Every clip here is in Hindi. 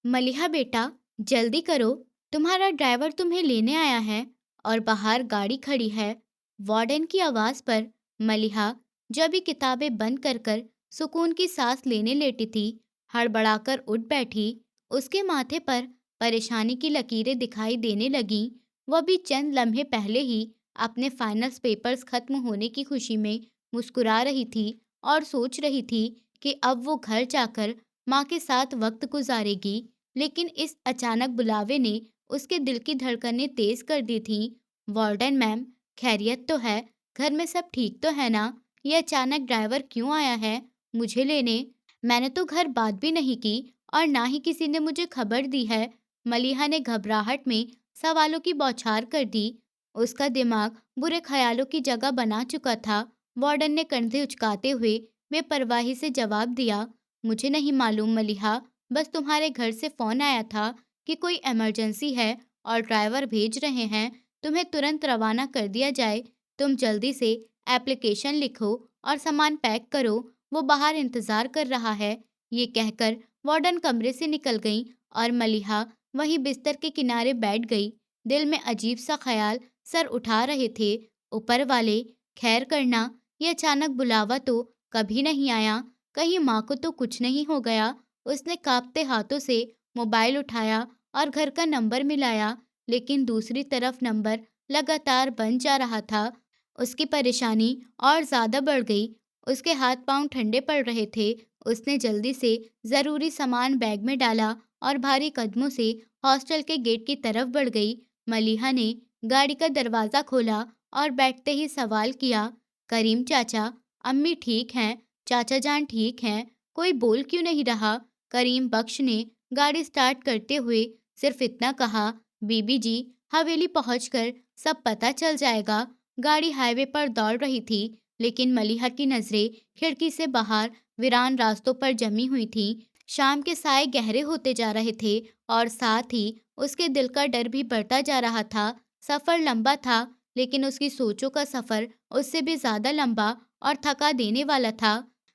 मलिहा बेटा, जल्दी करो, तुम्हारा ड्राइवर तुम्हें लेने आया है। और बाहर गाड़ी खड़ी है। वार्डन की आवाज पर मलिहा, जो अभी किताबें बंद कर कर सुकून की सांस लेने लेटी थी, हड़बड़ाकर उठ बैठी। उसके माथे पर परेशानी की लकीरें दिखाई देने लगीं। वह भी चंद लम्हे पहले ही अपने फाइनल्स पेपर्स खत्म होने की खुशी में मुस्कुरा रही थी और सोच रही थी कि अब वो घर जाकर माँ के साथ वक्त गुजारेगी। लेकिन इस अचानक बुलावे ने उसके दिल की धड़कनें तेज कर दी थीं। वार्डन मैम, खैरियत तो है? घर में सब ठीक तो है ना? ये अचानक ड्राइवर क्यों आया है मुझे लेने? मैंने तो घर बात भी नहीं की और ना ही किसी ने मुझे खबर दी है। मलिहा ने घबराहट में सवालों की बौछार कर दी। उसका दिमाग बुरे ख्यालों की जगह बना चुका था। वार्डन ने कंधे उचकाते हुए बेपरवाही से जवाब दिया, मुझे नहीं मालूम मलिहा, बस तुम्हारे घर से फ़ोन आया था कि कोई इमरजेंसी है और ड्राइवर भेज रहे हैं, तुम्हें तुरंत रवाना कर दिया जाए। तुम जल्दी से एप्लीकेशन लिखो और सामान पैक करो, वो बाहर इंतज़ार कर रहा है। ये कहकर वार्डन कमरे से निकल गई और मलिहा वहीं बिस्तर के किनारे बैठ गई। दिल में अजीब सा ख्याल सर उठा रहे थे। ऊपर वाले, खैर करना, ये अचानक बुलावा तो कभी नहीं आया। कहीं माँ को तो कुछ नहीं हो गया? उसने कांपते हाथों से मोबाइल उठाया और घर का नंबर मिलाया, लेकिन दूसरी तरफ नंबर लगातार बंद जा रहा था। उसकी परेशानी और ज़्यादा बढ़ गई। उसके हाथ पांव ठंडे पड़ रहे थे। उसने जल्दी से ज़रूरी सामान बैग में डाला और भारी कदमों से हॉस्टल के गेट की तरफ बढ़ गई। मलिहा ने गाड़ी का दरवाज़ा खोला और बैठते ही सवाल किया, करीम चाचा, अम्मी ठीक हैं? चाचा जान ठीक हैं? कोई बोल क्यों नहीं रहा? करीम बख्श ने गाड़ी स्टार्ट करते हुए सिर्फ इतना कहा, बीबी जी, हवेली पहुंचकर सब पता चल जाएगा। गाड़ी हाईवे पर दौड़ रही थी, लेकिन मलिहा की नजरें खिड़की से बाहर वीरान रास्तों पर जमी हुई थीं। शाम के साए गहरे होते जा रहे थे और साथ ही उसके दिल का डर भी बढ़ता जा रहा था। सफर लंबा था, लेकिन उसकी सोचों का सफर उससे भी ज्यादा लंबा और थका देने वाला था।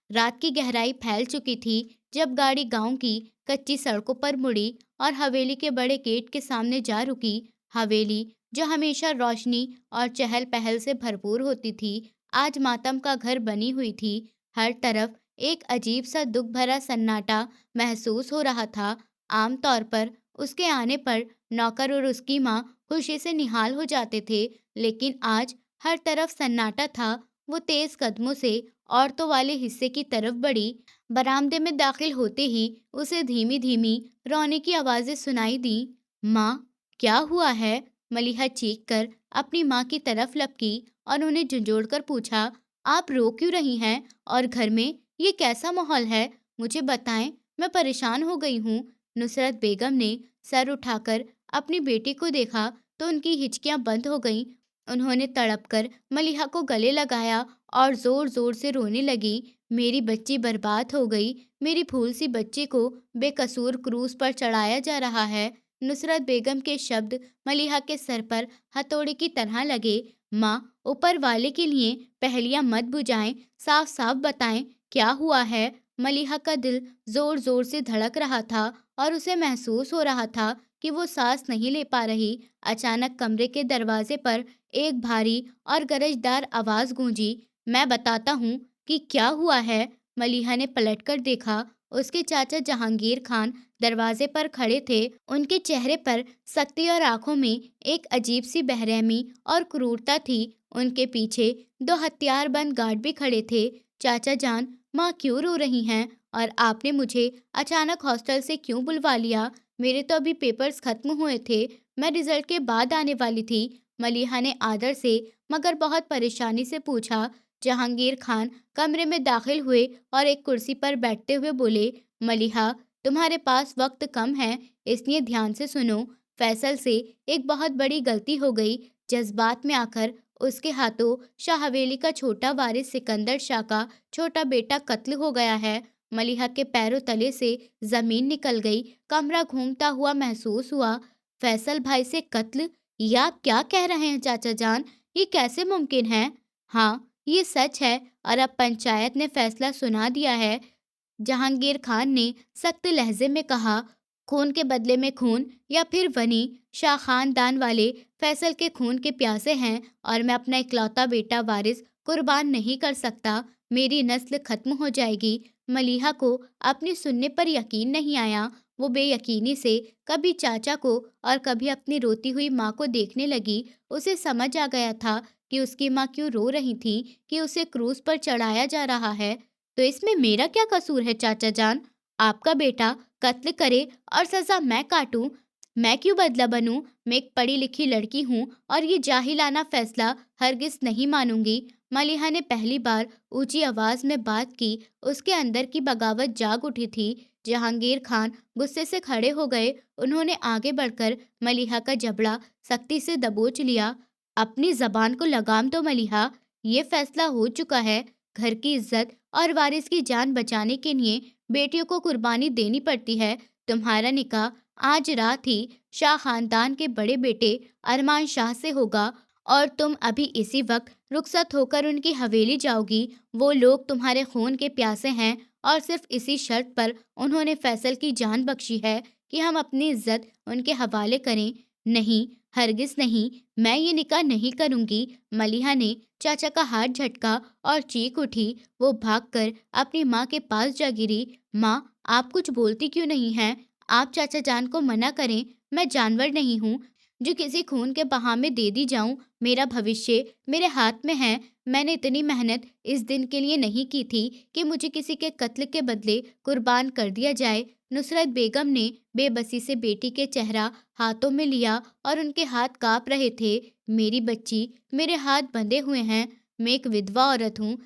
रात की गहराई फैल चुकी थी जब गाड़ी गांव की कच्ची सड़कों पर मुड़ी और हवेली के बड़े गेट के सामने जा रुकी। हवेली, जो हमेशा रोशनी और चहल पहल से भरपूर होती थी, आज मातम का घर बनी हुई थी। हर तरफ एक अजीब सा दुख भरा सन्नाटा महसूस हो रहा था। आमतौर पर उसके आने पर नौकर और उसकी माँ खुशी से निहाल हो जाते थे, लेकिन आज हर तरफ सन्नाटा था। वो तेज कदमों से औरतों वाले हिस्से की तरफ बढ़ी। बरामदे में दाखिल होते ही उसे धीमी धीमी रोने की आवाजें सुनाई दी। माँ, क्या हुआ है? मलिहा चीख कर अपनी माँ की तरफ लपकी और उन्हें झंझोड़कर पूछा, आप रो क्यों रही हैं? और घर में ये कैसा माहौल है? मुझे बताएं, मैं परेशान हो गई हूँ। नुसरत बेगम ने सर उठाकर अपनी बेटी को देखा तो उनकी हिचकियां बंद हो गईं। उन्होंने तड़पकर मलिहा को गले लगाया और जोर जोर से रोने लगी। मेरी बच्ची बर्बाद हो गई। मेरी फूल सी बच्ची को बेकसूर क्रूज पर चढ़ाया जा रहा है। नुसरत बेगम के शब्द मलिहा के सर पर हथौड़े की तरह लगे। माँ, ऊपर वाले के लिए पहेलियां मत बुझाएं, साफ साफ बताएं क्या हुआ है। मलिहा का दिल जोर जोर से धड़क रहा था और उसे महसूस हो रहा था कि वो सांस नहीं ले पा रही। अचानक कमरे के दरवाजे पर एक भारी और गरजदार आवाज गूंजी। मैं बताता हूँ कि क्या हुआ है। मलिहा ने पलटकर देखा। उसके चाचा जहांगीर खान दरवाजे पर खड़े थे। उनके चेहरे पर सख्ती और आंखों में एक अजीब सी बेरहमी और क्रूरता थी। उनके पीछे दो हथियारबंद गार्ड भी खड़े थे। चाचा जान, माँ क्यों रो रही हैं? और आपने मुझे अचानक हॉस्टल से क्यों बुलवा लिया? मेरे तो अभी पेपर्स खत्म हुए थे। मैं रिजल्ट के बाद आने वाली थी। मलिहा ने आदर से मगर बहुत परेशानी से पूछा। जहांगीर खान कमरे में दाखिल हुए और एक कुर्सी पर बैठते हुए बोले, मलिहा, तुम्हारे पास वक्त कम है, इसलिए ध्यान से सुनो। फैसल से एक बहुत बड़ी गलती हो गई। जज्बात में आकर उसके हाथों शाह हवेली का छोटा वारिस सिकंदर शाह का छोटा बेटा कत्ल हो गया है। मलिहा के पैरों तले से जमीन निकल गई। कमरा घूमता हुआ महसूस हुआ। फैसल भाई से कत्ल? ये आप क्या कह रहे हैं चाचा जान? ये कैसे मुमकिन है? हाँ, ये सच है और अब पंचायत ने फैसला सुना दिया है। जहांगीर खान ने सख्त लहजे में कहा। खून के बदले में खून, या फिर वनी शाह खानदान वाले फैसल के खून के प्यासे हैं और मैं अपना इकलौता बेटा वारिस कुर्बान नहीं कर सकता। मेरी नस्ल खत्म हो जाएगी। मलिहा को अपनी सुनने पर यकीन नहीं आया। वो बेयकीनी से कभी चाचा को और कभी अपनी रोती हुई माँ को देखने लगी। उसे समझ आ गया था कि उसकी माँ क्यों रो रही थी, कि उसे क्रूस पर चढ़ाया जा रहा है। तो इसमें मेरा क्या कसूर है चाचा जान? आपका बेटा कत्ल करे और सजा मैं काटूं? मैं क्यों बदला बनूं? मैं एक पढ़ी लिखी लड़की हूं और ये जाहिलाना फैसला हरगिज नहीं मानूंगी। मलिहा ने पहली बार ऊंची आवाज में बात की। उसके अंदर की बगावत जाग उठी थी। जहांगीर खान गुस्से से खड़े हो गए। उन्होंने आगे बढ़कर मलिहा का जबड़ा सख्ती से दबोच लिया। अपनी जबान को लगाम दो मलिहा। ये फैसला हो चुका है। घर की इज्जत और वारिस की जान बचाने के लिए बेटियों को कुर्बानी देनी पड़ती है। तुम्हारा निकाह आज रात ही शाह खानदान के बड़े बेटे अरमान शाह से होगा और तुम अभी इसी वक्त रुखसत होकर उनकी हवेली जाओगी। वो लोग तुम्हारे खून के प्यासे हैं और सिर्फ इसी शर्त पर उन्होंने फैसल की जान बख्शी है कि हम अपनी इज्जत उनके हवाले करें। नहीं, हरगिज नहीं, मैं ये निकाह नहीं करूंगी। मलिहा ने चाचा का हाथ झटका और चीख उठी। वो भागकर अपनी माँ के पास जा गिरी। माँ, आप कुछ बोलती क्यों नहीं हैं? आप चाचा जान को मना करें। मैं जानवर नहीं हूँ जो किसी खून के बहाने दे दी जाऊं। मेरा भविष्य मेरे हाथ में है। मैंने इतनी मेहनत इस दिन के लिए नहीं की थी कि मुझे किसी के कत्ल के बदले कुर्बान कर दिया जाए। नुसरत बेगम ने बेबसी से बेटी के चेहरा हाथों में लिया और उनके हाथ कांप रहे थे। मेरी बच्ची, मेरे हाथ बंधे हुए हैं। मैं एक विधवा औरत हूँ।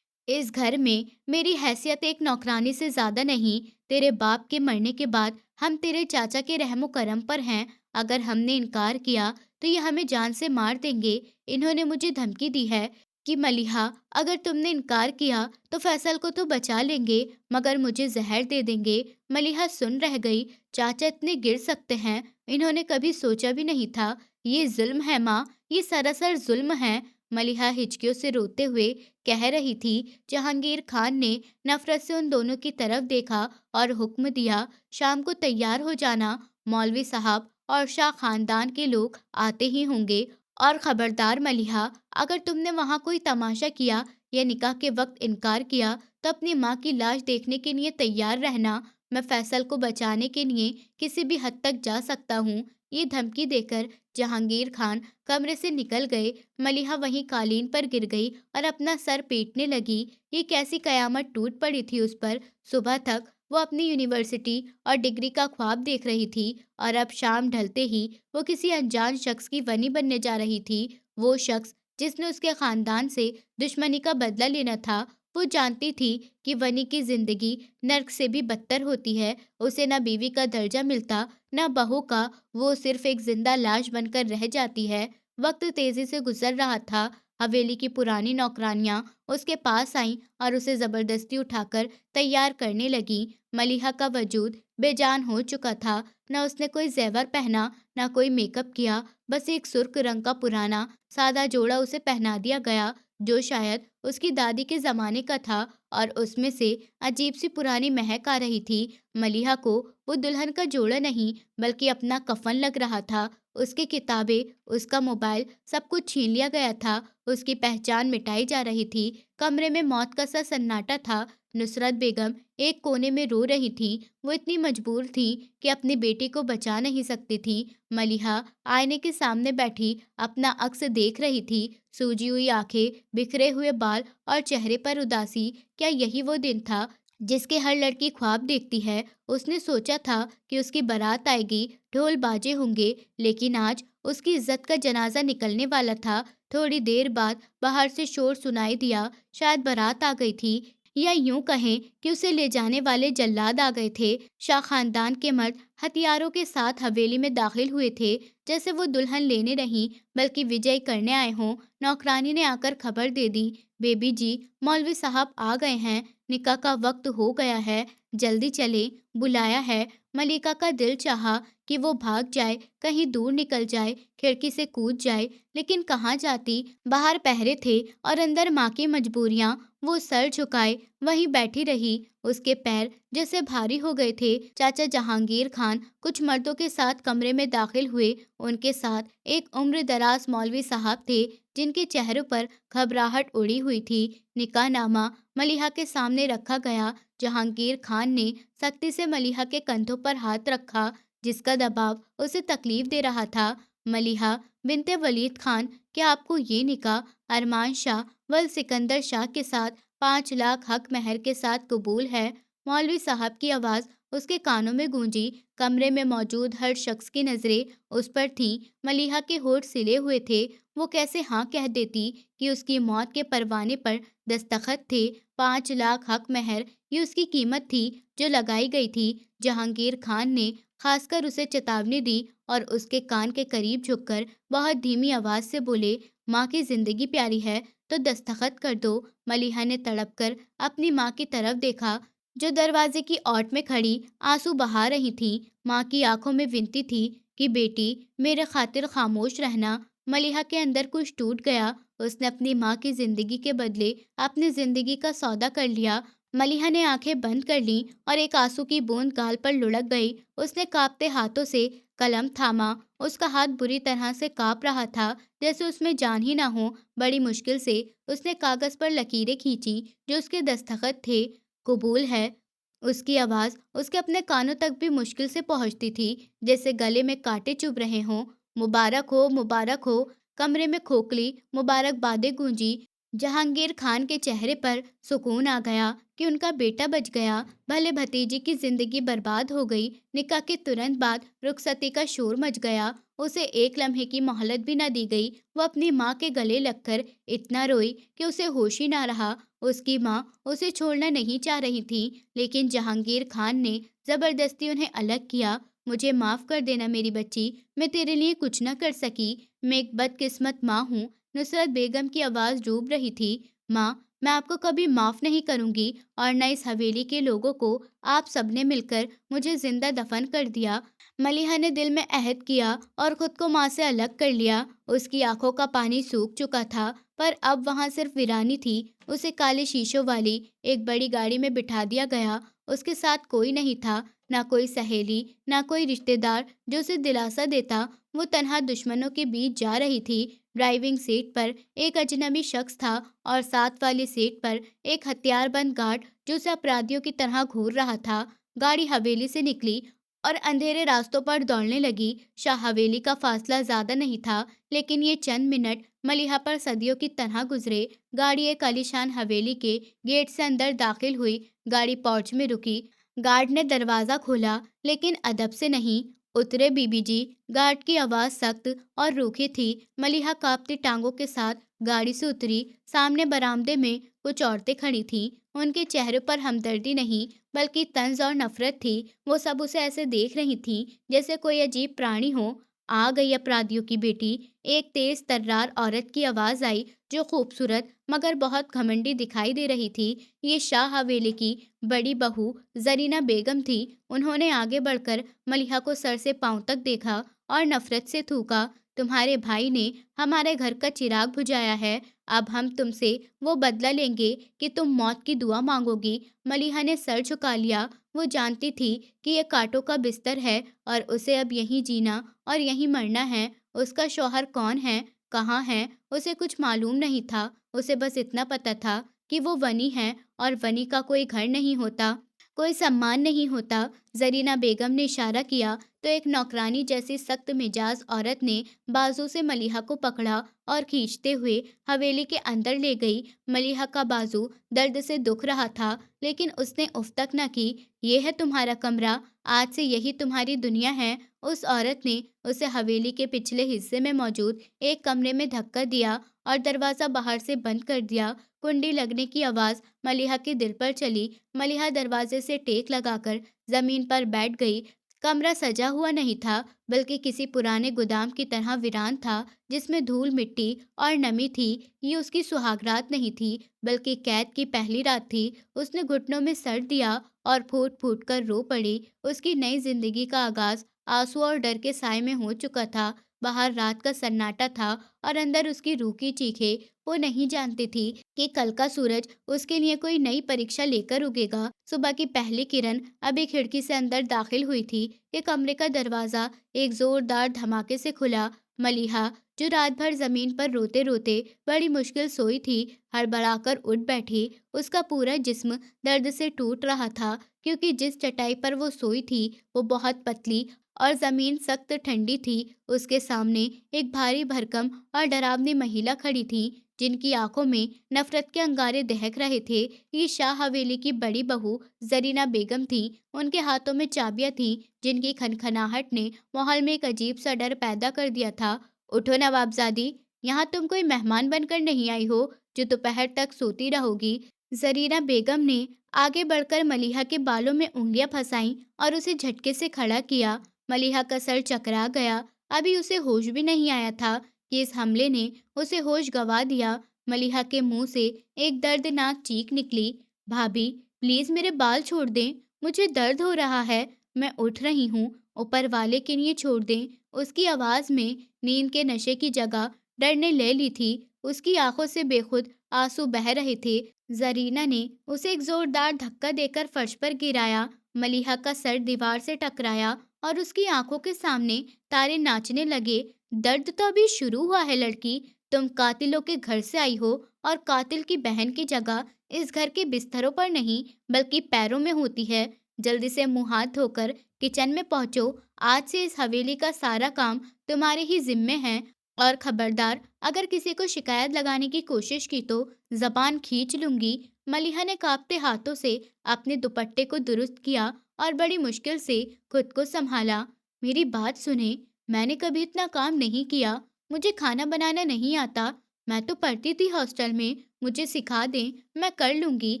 इस घर में मेरी हैसियत एक नौकरानी से ज्यादा नहीं। तेरे बाप के मरने के बाद हम तेरे चाचा के रहमो करम पर हैं। अगर हमने इनकार किया तो ये हमें जान से मार देंगे। इन्होंने मुझे धमकी दी है कि मलिहा, अगर तुमने इनकार किया तो फैसल को तो बचा लेंगे मगर मुझे जहर दे देंगे। मलिहा सुन रह गई। चाचा इतने गिर सकते हैं, इन्होंने कभी सोचा भी नहीं था। ये जुल्म है माँ, ये सरासर जुल्म है। मलिहा हिचकियों से रोते हुए कह रही थी। जहांगीर खान ने नफरत से उन दोनों की तरफ देखा और हुक्म दिया, शाम को तैयार हो जाना। मौलवी साहब और शाह खानदान के लोग आते ही होंगे। और खबरदार मलिहा, अगर तुमने वहां कोई तमाशा किया या निकाह के वक्त इनकार किया तो अपनी माँ की लाश देखने के लिए तैयार रहना। मैं फैसल को बचाने के लिए किसी भी हद तक जा सकता हूँ। ये धमकी देकर जहांगीर खान कमरे से निकल गए। मलिहा वहीं कालीन पर गिर गई और अपना सर पीटने लगी। ये कैसी कयामत टूट पड़ी थी उस पर। सुबह तक वो अपनी यूनिवर्सिटी और डिग्री का ख्वाब देख रही थी और अब शाम ढलते ही वो किसी अनजान शख्स की बनी बनने जा रही थी। वो शख्स जिसने उसके खानदान से दुश्मनी का बदला लेना था। वो जानती थी कि वनी की जिंदगी नर्क से भी बदतर होती है। उसे न बीवी का दर्जा मिलता, न बहू का। वो सिर्फ एक जिंदा लाश बनकर रह जाती है। वक्त तेजी से गुजर रहा था। हवेली की पुरानी नौकरानियां उसके पास आईं और उसे जबरदस्ती उठाकर तैयार करने लगी। मलिहा का वजूद बेजान हो चुका था। न उसने कोई जेवर पहना, न कोई मेकअप किया। बस एक सुर्ख रंग का पुराना सादा जोड़ा उसे पहना दिया गया जो शायद उसकी दादी के जमाने का था और उसमें से अजीब सी पुरानी महक आ रही थी। मलिहा को वो दुल्हन का जोड़ा नहीं बल्कि अपना कफन लग रहा था। उसकी किताबें, उसका मोबाइल, सब कुछ छीन लिया गया था। उसकी पहचान मिटाई जा रही थी। कमरे में मौत का सा सन्नाटा था। नुसरत बेगम एक कोने में रो रही थी। वो इतनी मजबूर थी कि अपनी बेटी को बचा नहीं सकती थी। मलिहा आईने के सामने बैठी अपना अक्स देख रही थी। सूजी हुई आंखें, बिखरे हुए बाल और चेहरे पर उदासी। क्या यही वो दिन था जिसके हर लड़की ख्वाब देखती है? उसने सोचा था कि उसकी बारात आएगी, ढोल बाजे होंगे, लेकिन आज उसकी इज्जत का जनाजा निकलने वाला था। थोड़ी देर बाद बाहर से शोर सुनाई दिया। शायद बारात आ गई थी, या यूं कहें कि उसे ले जाने वाले जल्लाद आ गए थे। शाह खानदान के मर्द हथियारों के साथ हवेली में दाखिल हुए थे, जैसे वो दुल्हन लेने नहीं बल्कि विजय करने आए हों। नौकरानी ने आकर खबर दे दी, बेबी जी, मौलवी साहब आ गए हैं। निकाह का वक्त हो गया है, जल्दी चले, बुलाया है। मलिका का दिल चाहा कि वो भाग जाए, कहीं दूर निकल जाए, खिड़की से कूद जाए, लेकिन कहाँ जाती। बाहर पहरे थे और अंदर माँ की मजबूरियाँ। वो सर झुकाए वहीं बैठी रही। उसके पैर जैसे भारी हो गए थे। चाचा जहांगीर खान कुछ मर्दों के साथ कमरे में दाखिल हुए। उनके साथ एक उम्र-दराज मौलवी साहब थे, जिनके चेहरों पर घबराहट उड़ी हुई थी। निकाहनामा मलिहा के सामने रखा गया। जहांगीर खान ने सख्ती से मलिहा के कंधों पर हाथ रखा, जिसका दबाव उसे तकलीफ दे रहा था। मलिहा बिनते वलीद खान, क्या आपको ये निकाह अरमान शाह वल सिकंदर शाह के साथ 5 लाख हक महर के साथ कबूल है? मौलवी साहब की आवाज़ उसके कानों में गूंजी। कमरे में मौजूद हर शख्स की नज़रें उस पर थीं। मलिहा के होठ सिले हुए थे। वो कैसे हाँ कह देती कि उसकी मौत के परवाने पर दस्तखत थे। 5 लाख हक महर, ये उसकी कीमत थी जो लगाई गई थी। जहांगीर खान ने खासकर उसे चेतावनी दी और उसके कान के करीब झुककर बहुत धीमी आवाज़ से बोले, माँ की ज़िंदगी प्यारी है तो दस्तखत कर दो। मलिहा ने तड़प कर अपनी माँ की तरफ देखा, जो दरवाजे की ओट में खड़ी आंसू बहा रही थी। माँ की आंखों में विनती थी कि बेटी, मेरे खातिर खामोश रहना। मलिहा के अंदर कुछ टूट गया। उसने अपनी माँ की जिंदगी के बदले अपनी जिंदगी का सौदा कर लिया। मलिहा ने आंखें बंद कर लीं और एक आंसू की बूंद गाल पर लुढ़क गई। उसने कांपते हाथों से कलम थामा। उसका हाथ बुरी तरह से कांप रहा था, जैसे उसमें जान ही ना हो। बड़ी मुश्किल से उसने कागज पर लकीरें खींची जो उसके दस्तखत थे। कबूल है। उसकी आवाज़ उसके अपने कानों तक भी मुश्किल से पहुंचती थी, जैसे गले में कांटे चुभ रहे हों। मुबारक हो, मुबारक हो। कमरे में खोखली मुबारकबादें गूंजी। जहांगीर खान के चेहरे पर सुकून आ गया कि उनका बेटा बच गया, भले भतीजी की जिंदगी बर्बाद हो गई। निकाह के तुरंत बाद रुखसती का शोर मच गया। उसे एक लम्हे की मोहलत भी न दी गई। वो अपनी माँ के गले लगकर इतना रोई कि उसे होश ही ना रहा। उसकी माँ उसे छोड़ना नहीं चाह रही थी, लेकिन जहांगीर खान ने जबरदस्ती उन्हें अलग किया। मुझे माफ कर देना मेरी बच्ची, मैं तेरे लिए कुछ न कर सकी। मैं एक बदकिस्मत माँ हूँ। नुसरत बेगम की आवाज़ डूब रही थी। माँ, मैं आपको कभी माफ़ नहीं करूँगी और न इस हवेली के लोगों को। आप सबने मिलकर मुझे ज़िंदा दफ़न कर दिया। मलिहा ने दिल में अहद किया और ख़ुद को माँ से अलग कर लिया। उसकी आंखों का पानी सूख चुका था, पर अब वहाँ सिर्फ वीरानी थी। उसे काले शीशों वाली एक बड़ी गाड़ी में बिठा दिया गया। उसके साथ कोई नहीं था, ना कोई सहेली, ना कोई रिश्तेदार जो उसे दिलासा देता। वो तन्हा दुश्मनों के बीच जा रही थी। ड्राइविंग सीट पर एक अजनबी शख्स था और साथ वाली सीट पर एक हथियारबंद गार्ड जो उसे अपराधियों की तरह घूर रहा था। गाड़ी हवेली से निकली और अंधेरे रास्तों पर दौड़ने लगी। शाह हवेली का फासला ज्यादा नहीं था, लेकिन ये चंद मिनट मलिहा पर सदियों की तरह गुजरे। गाड़ी एक आलीशान हवेली के गेट से अंदर दाखिल हुई। गाड़ी पोर्च में रुकी। गार्ड ने दरवाजा खोला, लेकिन अदब से नहीं। उतरे बीबी जी। गार्ड की आवाज़ सख्त और रूखी थी। मलिहा कांपती टांगों के साथ गाड़ी से उतरी। सामने बरामदे में कुछ औरतें खड़ी थीं। उनके चेहरों पर हमदर्दी नहीं, बल्कि तंज और नफरत थी। वो सब उसे ऐसे देख रही थीं जैसे कोई अजीब प्राणी हो। आ गई अपराधियों की बेटी। एक तेज तर्रार औरत की आवाज़ आई, जो खूबसूरत मगर बहुत घमंडी दिखाई दे रही थी। ये शाह हवेली की बड़ी बहू जरीना बेगम थी। उन्होंने आगे बढ़कर मलिहा को सर से पांव तक देखा और नफरत से थूका, तुम्हारे भाई ने हमारे घर का चिराग बुझाया है। अब हम तुमसे वो बदला लेंगे कि तुम मौत की दुआ मांगोगी। मलिहा ने सर झुका लिया। वो जानती थी कि ये कांटों का बिस्तर है और उसे अब यहीं जीना और यहीं मरना है। उसका शौहर कौन है, कहाँ है, उसे कुछ मालूम नहीं था। उसे बस इतना पता था कि वो वनी है और वनी का कोई घर नहीं होता, कोई सम्मान नहीं होता। जरीना बेगम ने इशारा किया तो एक नौकरानी जैसी सख्त मिजाज औरत ने बाजू से मलिहा को पकड़ा और खींचते हुए हवेली के अंदर ले गई। मलिहा का बाजू दर्द से दुख रहा था, लेकिन उसने उफ तक न की। ये है तुम्हारा कमरा, आज से यही तुम्हारी दुनिया है। उस औरत ने उसे हवेली के पिछले हिस्से में मौजूद एक कमरे में धक्का दिया और दरवाजा बाहर से बंद कर दिया। कुंडी लगने की आवाज़ मलिहा के दिल पर चली। मलिहा दरवाजे से टेक लगाकर जमीन पर बैठ गई। कमरा सजा हुआ नहीं था, बल्कि किसी पुराने गोदाम की तरह वीरान था, जिसमें धूल मिट्टी और नमी थी। ये उसकी सुहागरात नहीं थी, बल्कि कैद की पहली रात थी। उसने घुटनों में सर दिया और फूट फूट कर रो पड़ी। उसकी नई जिंदगी का आगाज आंसू और डर के साए में हो चुका था। बाहर रात का सन्नाटा था और अंदर उसकी रूखी चीखें। वो नहीं जानती थी कि कल का सूरज उसके लिए कोई नई परीक्षा लेकर उगेगा। सुबह की पहली किरण अभी खिड़की से अंदर दाखिल हुई थी कि कमरे का दरवाजा एक जोरदार धमाके से खुला। मलिहा, जो रात भर जमीन पर रोते रोते बड़ी मुश्किल सोई थी, हड़बड़ाकर उठ बैठी। उसका पूरा जिस्म दर्द से टूट रहा था, क्योंकि जिस चटाई पर वो सोई थी वो बहुत पतली और जमीन सख्त ठंडी थी। उसके सामने एक भारी भरकम और डरावनी महिला खड़ी थी, जिनकी आंखों में नफरत के अंगारे दहक रहे थे। ये शाह हवेली की बड़ी बहू जरीना बेगम थी। उनके हाथों में चाबियां थीं, जिनकी खनखनाहट ने माहौल में एक अजीब सा डर पैदा कर दिया था। उठो नवाबजादी, यहाँ तुम कोई मेहमान बनकर नहीं आई हो जो दोपहर तक सोती रहोगी। जरीना बेगम ने आगे बढ़कर मलिहा के बालों में उंगलियां फंसाईं और उसे झटके से खड़ा किया। मलिहा का सर चकरा गया। अभी उसे होश भी नहीं आया था कि इस हमले ने उसे होश गंवा दिया। मलिहा के मुंह से एक दर्दनाक चीख निकली। भाभी, प्लीज मेरे बाल छोड़ दें, मुझे दर्द हो रहा है, मैं उठ रही हूँ, ऊपर वाले के लिए छोड़ दें। उसकी आवाज में नींद के नशे की जगह डर ने ले ली थी। उसकी आंखों से बेखुद आंसू बह रहे थे। जरीना ने उसे एक जोरदार धक्का देकर फर्श पर गिराया। मलिहा का सर दीवार से टकराया और उसकी आंखों के सामने तारे नाचने लगे। दर्द तो अभी शुरू हुआ है लड़की। तुम कातिलों के घर से आई हो और कातिल की बहन की जगह इस घर के बिस्तरों पर नहीं बल्कि पैरों में होती है। जल्दी से मुंह हाथ धोकर किचन में पहुंचो। आज से इस हवेली का सारा काम तुम्हारे ही जिम्मे है। और खबरदार, अगर किसी को शिकायत लगाने की कोशिश की तो जबान खींच लूंगी। मलिहा ने कांपते हाथों से अपने दुपट्टे को दुरुस्त किया और बड़ी मुश्किल से खुद को संभाला। मेरी बात सुने, मैंने कभी इतना काम नहीं किया। मुझे खाना बनाना नहीं आता। मैं तो पढ़ती थी हॉस्टल में, मुझे सिखा दें, मैं कर लूंगी,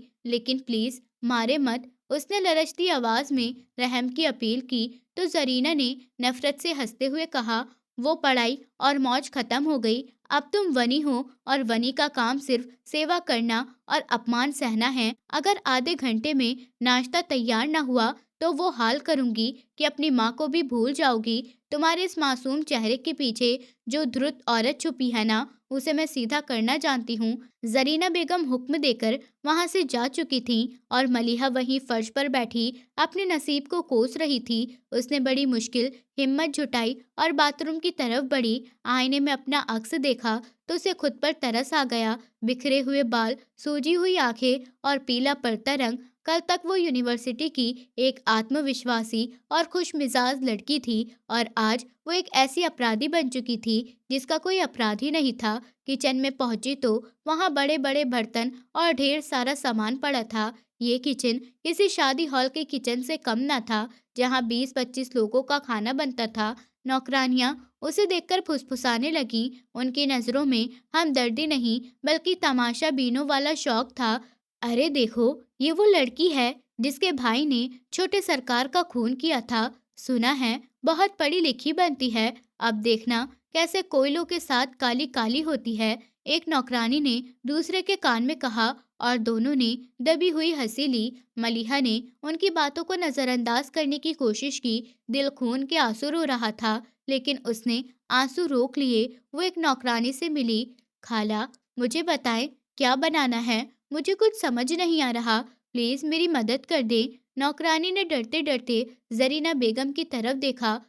लेकिन प्लीज मारे मत। उसने लरजती आवाज में रहम की अपील की तो जरीना ने नफरत से हंसते हुए कहा, वो पढ़ाई और मौज खत्म हो गई। अब तुम वनी हो और वनी का काम सिर्फ सेवा करना और अपमान सहना है। अगर आधे घंटे में नाश्ता तैयार न हुआ तो वो हाल करूंगी कि अपनी माँ को भी भूल जाओगी। तुम्हारे इस मासूम चेहरे के पीछे जो धुत औरत छुपी है ना, उसे मैं सीधा करना जानती हूँ। जरीना बेगम हुक्म देकर वहां से जा चुकी थी और मलिहा वहीं फर्श पर बैठी अपने नसीब को कोस रही थी। उसने बड़ी मुश्किल हिम्मत जुटाई और बाथरूम की तरफ बढ़ी। आईने में अपना अक्स देखा तो उसे खुद पर तरस आ गया। बिखरे हुए बाल, सूजी हुई आंखें और पीला पड़ता रंग। कल तक वो यूनिवर्सिटी की एक आत्मविश्वासी और खुशमिजाज लड़की थी और आज वो एक ऐसी अपराधी बन चुकी थी जिसका कोई अपराध ही नहीं था। किचन में पहुंची तो वहां बड़े बड़े बर्तन और ढेर सारा सामान पड़ा था। ये किचन किसी शादी हॉल के किचन से कम न था, जहां 20-25 लोगों का खाना बनता था। नौकरानियां उसे देखकर फुसफुसाने लगीं। उनकी नजरों में हमदर्दी नहीं बल्कि तमाशा बीनों वाला शौक था। अरे देखो, ये वो लड़की है जिसके भाई ने छोटे सरकार का खून किया था। सुना है बहुत पढ़ी लिखी बनती है। अब देखना कैसे कोयलों के साथ काली काली होती है। एक नौकरानी ने दूसरे के कान में कहा और दोनों ने दबी हुई हंसी ली। मलिहा ने उनकी बातों को नजरअंदाज करने की कोशिश की। दिल खून के आंसू रो रहा था, लेकिन उसने आंसू रोक लिए। वो एक नौकरानी से मिली। खाला, मुझे बताएं क्या बनाना है, मुझे कुछ समझ नहीं आ रहा, प्लीज मेरी मदद कर दे। नौकरानी ने डरते डरते जरीना बेगम की तरफ देखा,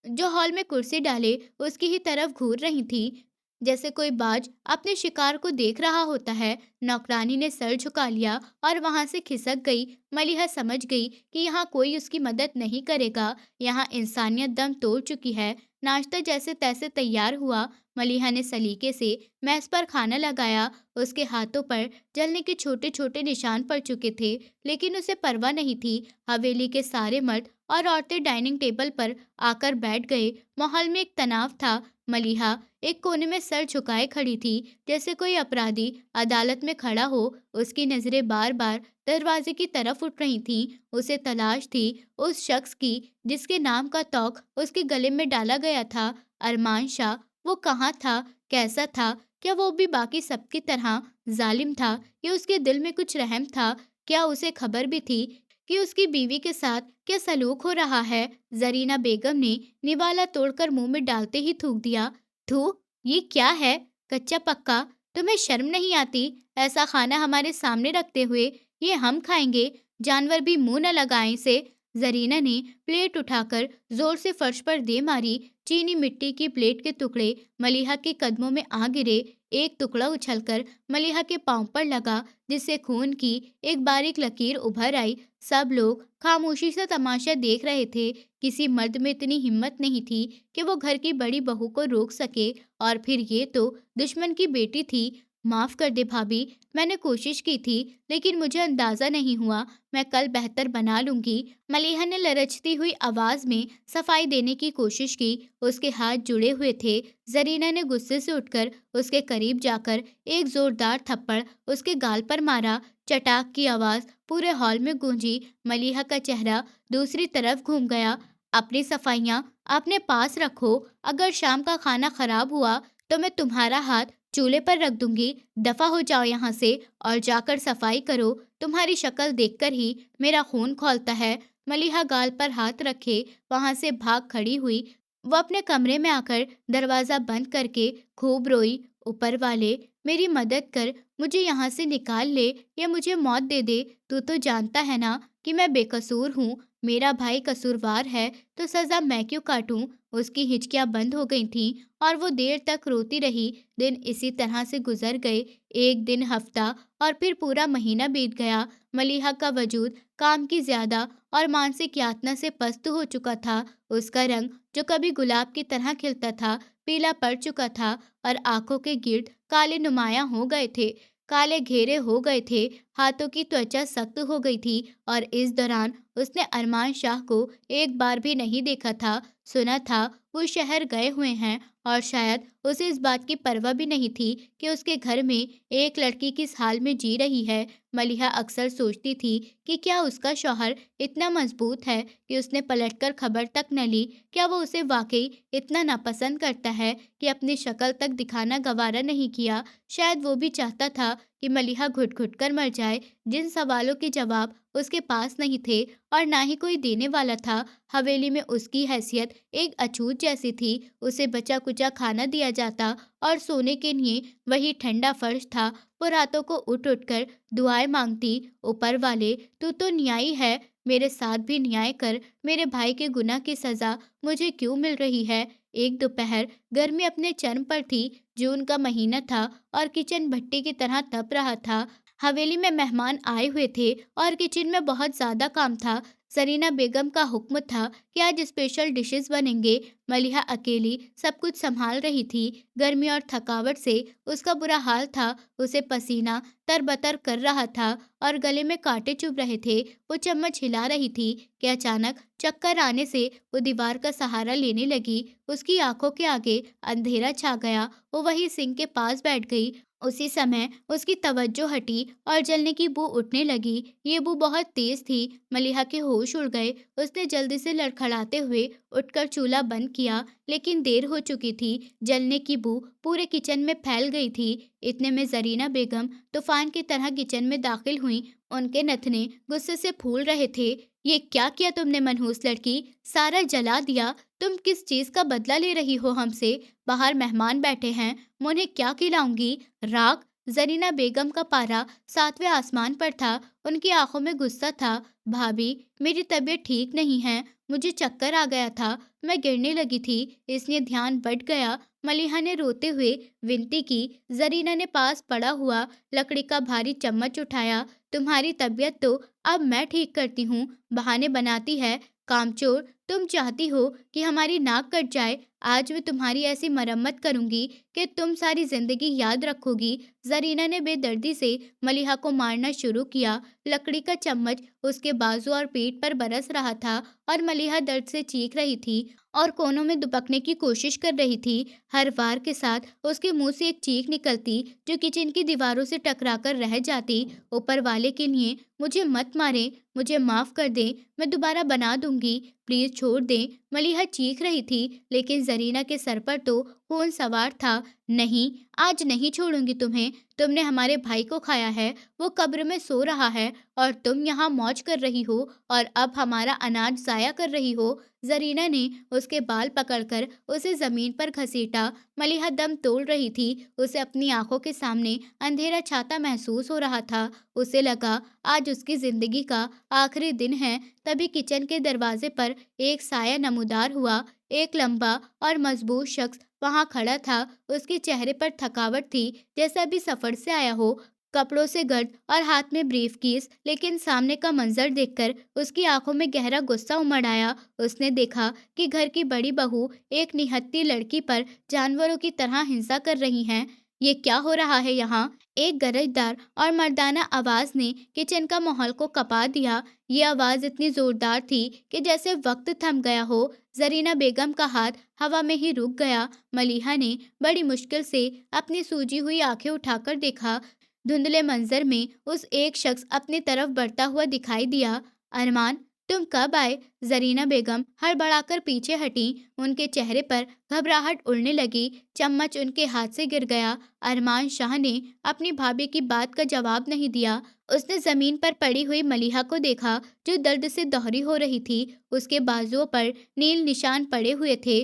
जो हॉल में कुर्सी डाले उसकी ही तरफ घूर रही थी, जैसे कोई बाज अपने शिकार को देख रहा होता है। नौकरानी ने सर झुका लिया और वहां से खिसक गई। मलिहा समझ गई कि यहाँ कोई उसकी मदद नहीं करेगा। यहाँ इंसानियत दम तोड़ चुकी है। नाश्ता जैसे तैसे तैयार हुआ। मलिहा ने सलीके से मेज पर खाना लगाया। उसके हाथों पर जलने के छोटे छोटे निशान पड़ चुके थे, लेकिन उसे परवाह नहीं थी। हवेली के सारे मर्द और औरतें डाइनिंग टेबल पर आकर बैठ गए। माहौल में एक तनाव था। मलिहा एक कोने में सर झुकाए खड़ी थी, जैसे कोई अपराधी अदालत में खड़ा हो। उसकी नजरें बार बार दरवाजे की तरफ उठ रही थीं। उसे तलाश थी उस शख्स की जिसके नाम का तौक उसके गले में डाला गया था। अरमान शाह। वो कहाँ था, कैसा था, क्या वो भी बाकी सबकी तरह जालिम था या उसके दिल में कुछ रहम था? क्या उसे खबर भी थी कि उसकी बीवी के साथ क्या सलूक हो रहा है। जरीना बेगम ने निवाला तोड़कर मुंह में डालते ही थूक दिया। थू, ये क्या है? कच्चा पक्का, तुम्हें शर्म नहीं आती? ऐसा खाना हमारे सामने रखते हुए ये हम खाएंगे? जानवर भी मुंह न लगाएं इसे। जरीना ने प्लेट उठाकर जोर से फर्श पर दे मारी। चीनी मिट्टी की प्लेट के टुकड़े मलिहा के कदमों में आ गिरे। एक टुकड़ा उछलकर मलिहा के पांव पर लगा, जिससे खून की एक बारीक लकीर उभर आई। सब लोग खामोशी से तमाशा देख रहे थे। किसी मर्द में इतनी हिम्मत नहीं थी कि वो घर की बड़ी बहू को रोक सके, और फिर ये तो दुश्मन की बेटी थी। माफ कर दे भाभी, मैंने कोशिश की थी, लेकिन मुझे अंदाजा नहीं हुआ। मैं कल बेहतर बना लूंगी। मलिहा ने लरचती हुई आवाज में सफाई देने की कोशिश की। उसके हाथ जुड़े हुए थे। जरीना ने गुस्से से उठकर उसके करीब जाकर एक जोरदार थप्पड़ उसके गाल पर मारा। चटाक की आवाज पूरे हॉल में गूंजी। मलिहा का चेहरा दूसरी तरफ घूम गया। अपनी सफाइयां अपने पास रखो। अगर शाम का खाना खराब हुआ तो मैं तुम्हारा हाथ चूल्हे पर रख दूंगी। दफा हो जाओ यहाँ से और जाकर सफाई करो। तुम्हारी शक्ल देखकर ही मेरा खून खौलता है। मलिहा गाल पर हाथ रखे वहां से भाग खड़ी हुई। वो अपने कमरे में आकर दरवाजा बंद करके खूब रोई। ऊपर वाले, मेरी मदद कर, मुझे यहाँ से निकाल ले या मुझे मौत दे दे। तू तो जानता है ना कि मैं बेकसूर हूँ। मेरा भाई कसूरवार है तो सजा मैं क्यों काटूं? उसकी हिचकियां बंद हो गई थीं और वो देर तक रोती रही। दिन इसी तरह से गुजर गए। एक दिन, हफ्ता और फिर पूरा महीना बीत गया। मलिहा का वजूद काम की ज्यादा और मानसिक यातना से पस्त हो चुका था। उसका रंग, जो कभी गुलाब की तरह खिलता था, पीला पड़ चुका था और आंखों के गिर्द काले नुमाया हो गए थे। काले घेरे हो गए थे। हाथों की त्वचा सख्त हो गई थी और इस दौरान उसने अरमान शाह को एक बार भी नहीं देखा था। सुना था वो शहर गए हुए हैं और शायद उसे इस बात की परवाह भी नहीं थी कि उसके घर में एक लड़की किस हाल में जी रही है। मलिहा अक्सर सोचती थी कि क्या उसका शौहर इतना मजबूत है कि उसने पलटकर खबर तक न ली? क्या वो उसे वाकई इतना नापसंद करता है कि अपनी शक्ल तक दिखाना गवारा नहीं किया? शायद वो भी चाहता था कि मलिहा घुट घुट कर मर जाए। जिन सवालों के जवाब उसके पास नहीं थे और ना ही कोई देने वाला था। हवेली में उसकी हैसियत एक अछूत जैसी थी। उसे बचा कुचा खाना दिया जाता और सोने के लिए वही ठंडा फर्श था। वो रातों को उठ उठकर दुआएं मांगती। ऊपर वाले, तू तो न्यायी है, मेरे साथ भी न्याय कर। मेरे भाई के गुनाह की सजा मुझे क्यों मिल रही है? एक दोपहर गर्मी अपने चरम पर थी। जून का महीना था और किचन भट्टी की तरह तप रहा था। हवेली में मेहमान आए हुए थे और किचन में बहुत ज्यादा काम था। जरीना बेगम का हुक्म था कि आज स्पेशल डिशेस बनेंगे। मलिहा अकेली सब कुछ संभाल रही थी। गर्मी और थकावट से उसका बुरा हाल था। उसे पसीना तरबतर कर रहा था और गले में कांटे चुभ रहे थे। वो चम्मच हिला रही थी कि अचानक चक्कर आने से वो दीवार का सहारा लेने लगी। उसकी आंखों के आगे अंधेरा छा गया। वो वही सिंक के पास बैठ गई। उसी समय उसकी तवज्जो हटी और जलने की बू उठने लगी। ये बू बहुत तेज थी। मलिहा के होश उड़ गए। उसने जल्दी से लड़खड़ाते हुए उठकर चूल्हा बंद किया, लेकिन देर हो चुकी थी। जलने की बू पूरे किचन में फैल गई थी। इतने में जरीना बेगम तूफान की तरह किचन में दाखिल हुई। उनके नथने गुस्से से फूल रहे थे। ये क्या किया तुमने मनहूस लड़की? सारा जला दिया। तुम किस चीज का बदला ले रही हो हमसे? बाहर मेहमान बैठे हैं, मैं उन्हें क्या खिलाऊंगी? राग? जरीना बेगम का पारा सातवें आसमान पर था। उनकी आंखों में गुस्सा था। भाभी, मेरी तबीयत ठीक नहीं है। मुझे चक्कर आ गया था। मैं गिरने लगी थी, इसलिए ध्यान बढ़ गया। मलिहा ने रोते हुए विनती की। जरीना ने पास पड़ा हुआ लकड़ी का भारी चम्मच उठाया। तुम्हारी तबीयत तो अब मैं ठीक करती हूँ, बहाने बनाती है। कामचोर, तुम चाहती हो कि हमारी नाक कट जाए? आज मैं तुम्हारी ऐसी मरम्मत करूंगी कि तुम सारी जिंदगी याद रखोगी। जरीना ने बेदर्दी से मलिहा को मारना शुरू किया। लकड़ी का चम्मच उसके बाजू और पीठ पर बरस रहा था और मलिहा दर्द से चीख रही थी और कोनों में दुबकने की कोशिश कर रही थी। हर वार के साथ उसके मुंह से एक चीख निकलती जो किचन की दीवारों से टकराकर रह जाती। ऊपर वाले के लिए मुझे मत मारें, मुझे माफ कर दें, मैं दोबारा बना दूंगी, प्लीज छोड़ दें। मलिहा चीख रही थी, लेकिन जरीना के सर पर तो खून सवार था। नहीं, आज नहीं छोड़ूंगी तुम्हें। तुमने हमारे भाई को खाया है, वो कब्र में सो रहा है और तुम यहाँ मौज कर रही हो और अब हमारा अनाज ज़ाया कर रही हो। जरीना ने उसके बाल पकड़कर उसे जमीन पर घसीटा। मलिहा दम तोड़ रही थी। उसे अपनी आंखों के सामने अंधेरा छाता महसूस हो रहा था। उसे लगा आज उसकी जिंदगी का आखिरी दिन है। तभी किचन के दरवाजे पर एक साया नमूदार हुआ। एक लंबा और मजबूत शख्स वहां खड़ा था। उसके चेहरे पर थकावट थी, जैसे अभी सफर से आया हो। कपड़ों से गर्द और हाथ में ब्रीफकेस। लेकिन सामने का मंजर देखकर उसकी आंखों में गहरा गुस्सा उमड़ आया। उसने देखा कि घर की बड़ी बहू एक निहत्थी लड़की पर जानवरों की तरह हिंसा कर रही हैं। ये क्या हो रहा है यहाँ? एक गरजदार और मर्दाना आवाज ने किचन का माहौल को कपा दिया। ये आवाज इतनी जोरदार थी कि जैसे वक्त थम गया हो। जरीना बेगम का हाथ हवा में ही रुक गया। मलिहा ने बड़ी मुश्किल से अपनी सूजी हुई आंखें उठाकर देखा। धुंधले मंजर में उस एक शख्स अपनी तरफ बढ़ता हुआ दिखाई दिया। अरमान, तुम कब आए? जरीना बेगम हड़बड़ाकर पीछे हटी। उनके चेहरे पर घबराहट उड़ने लगी। चम्मच उनके हाथ से गिर गया। अरमान शाह ने अपनी भाभी की बात का जवाब नहीं दिया। उसने जमीन पर पड़ी हुई मलिहा को देखा, जो दर्द से दोहरी हो रही थी। उसके बाजुओं पर नील निशान पड़े हुए थे।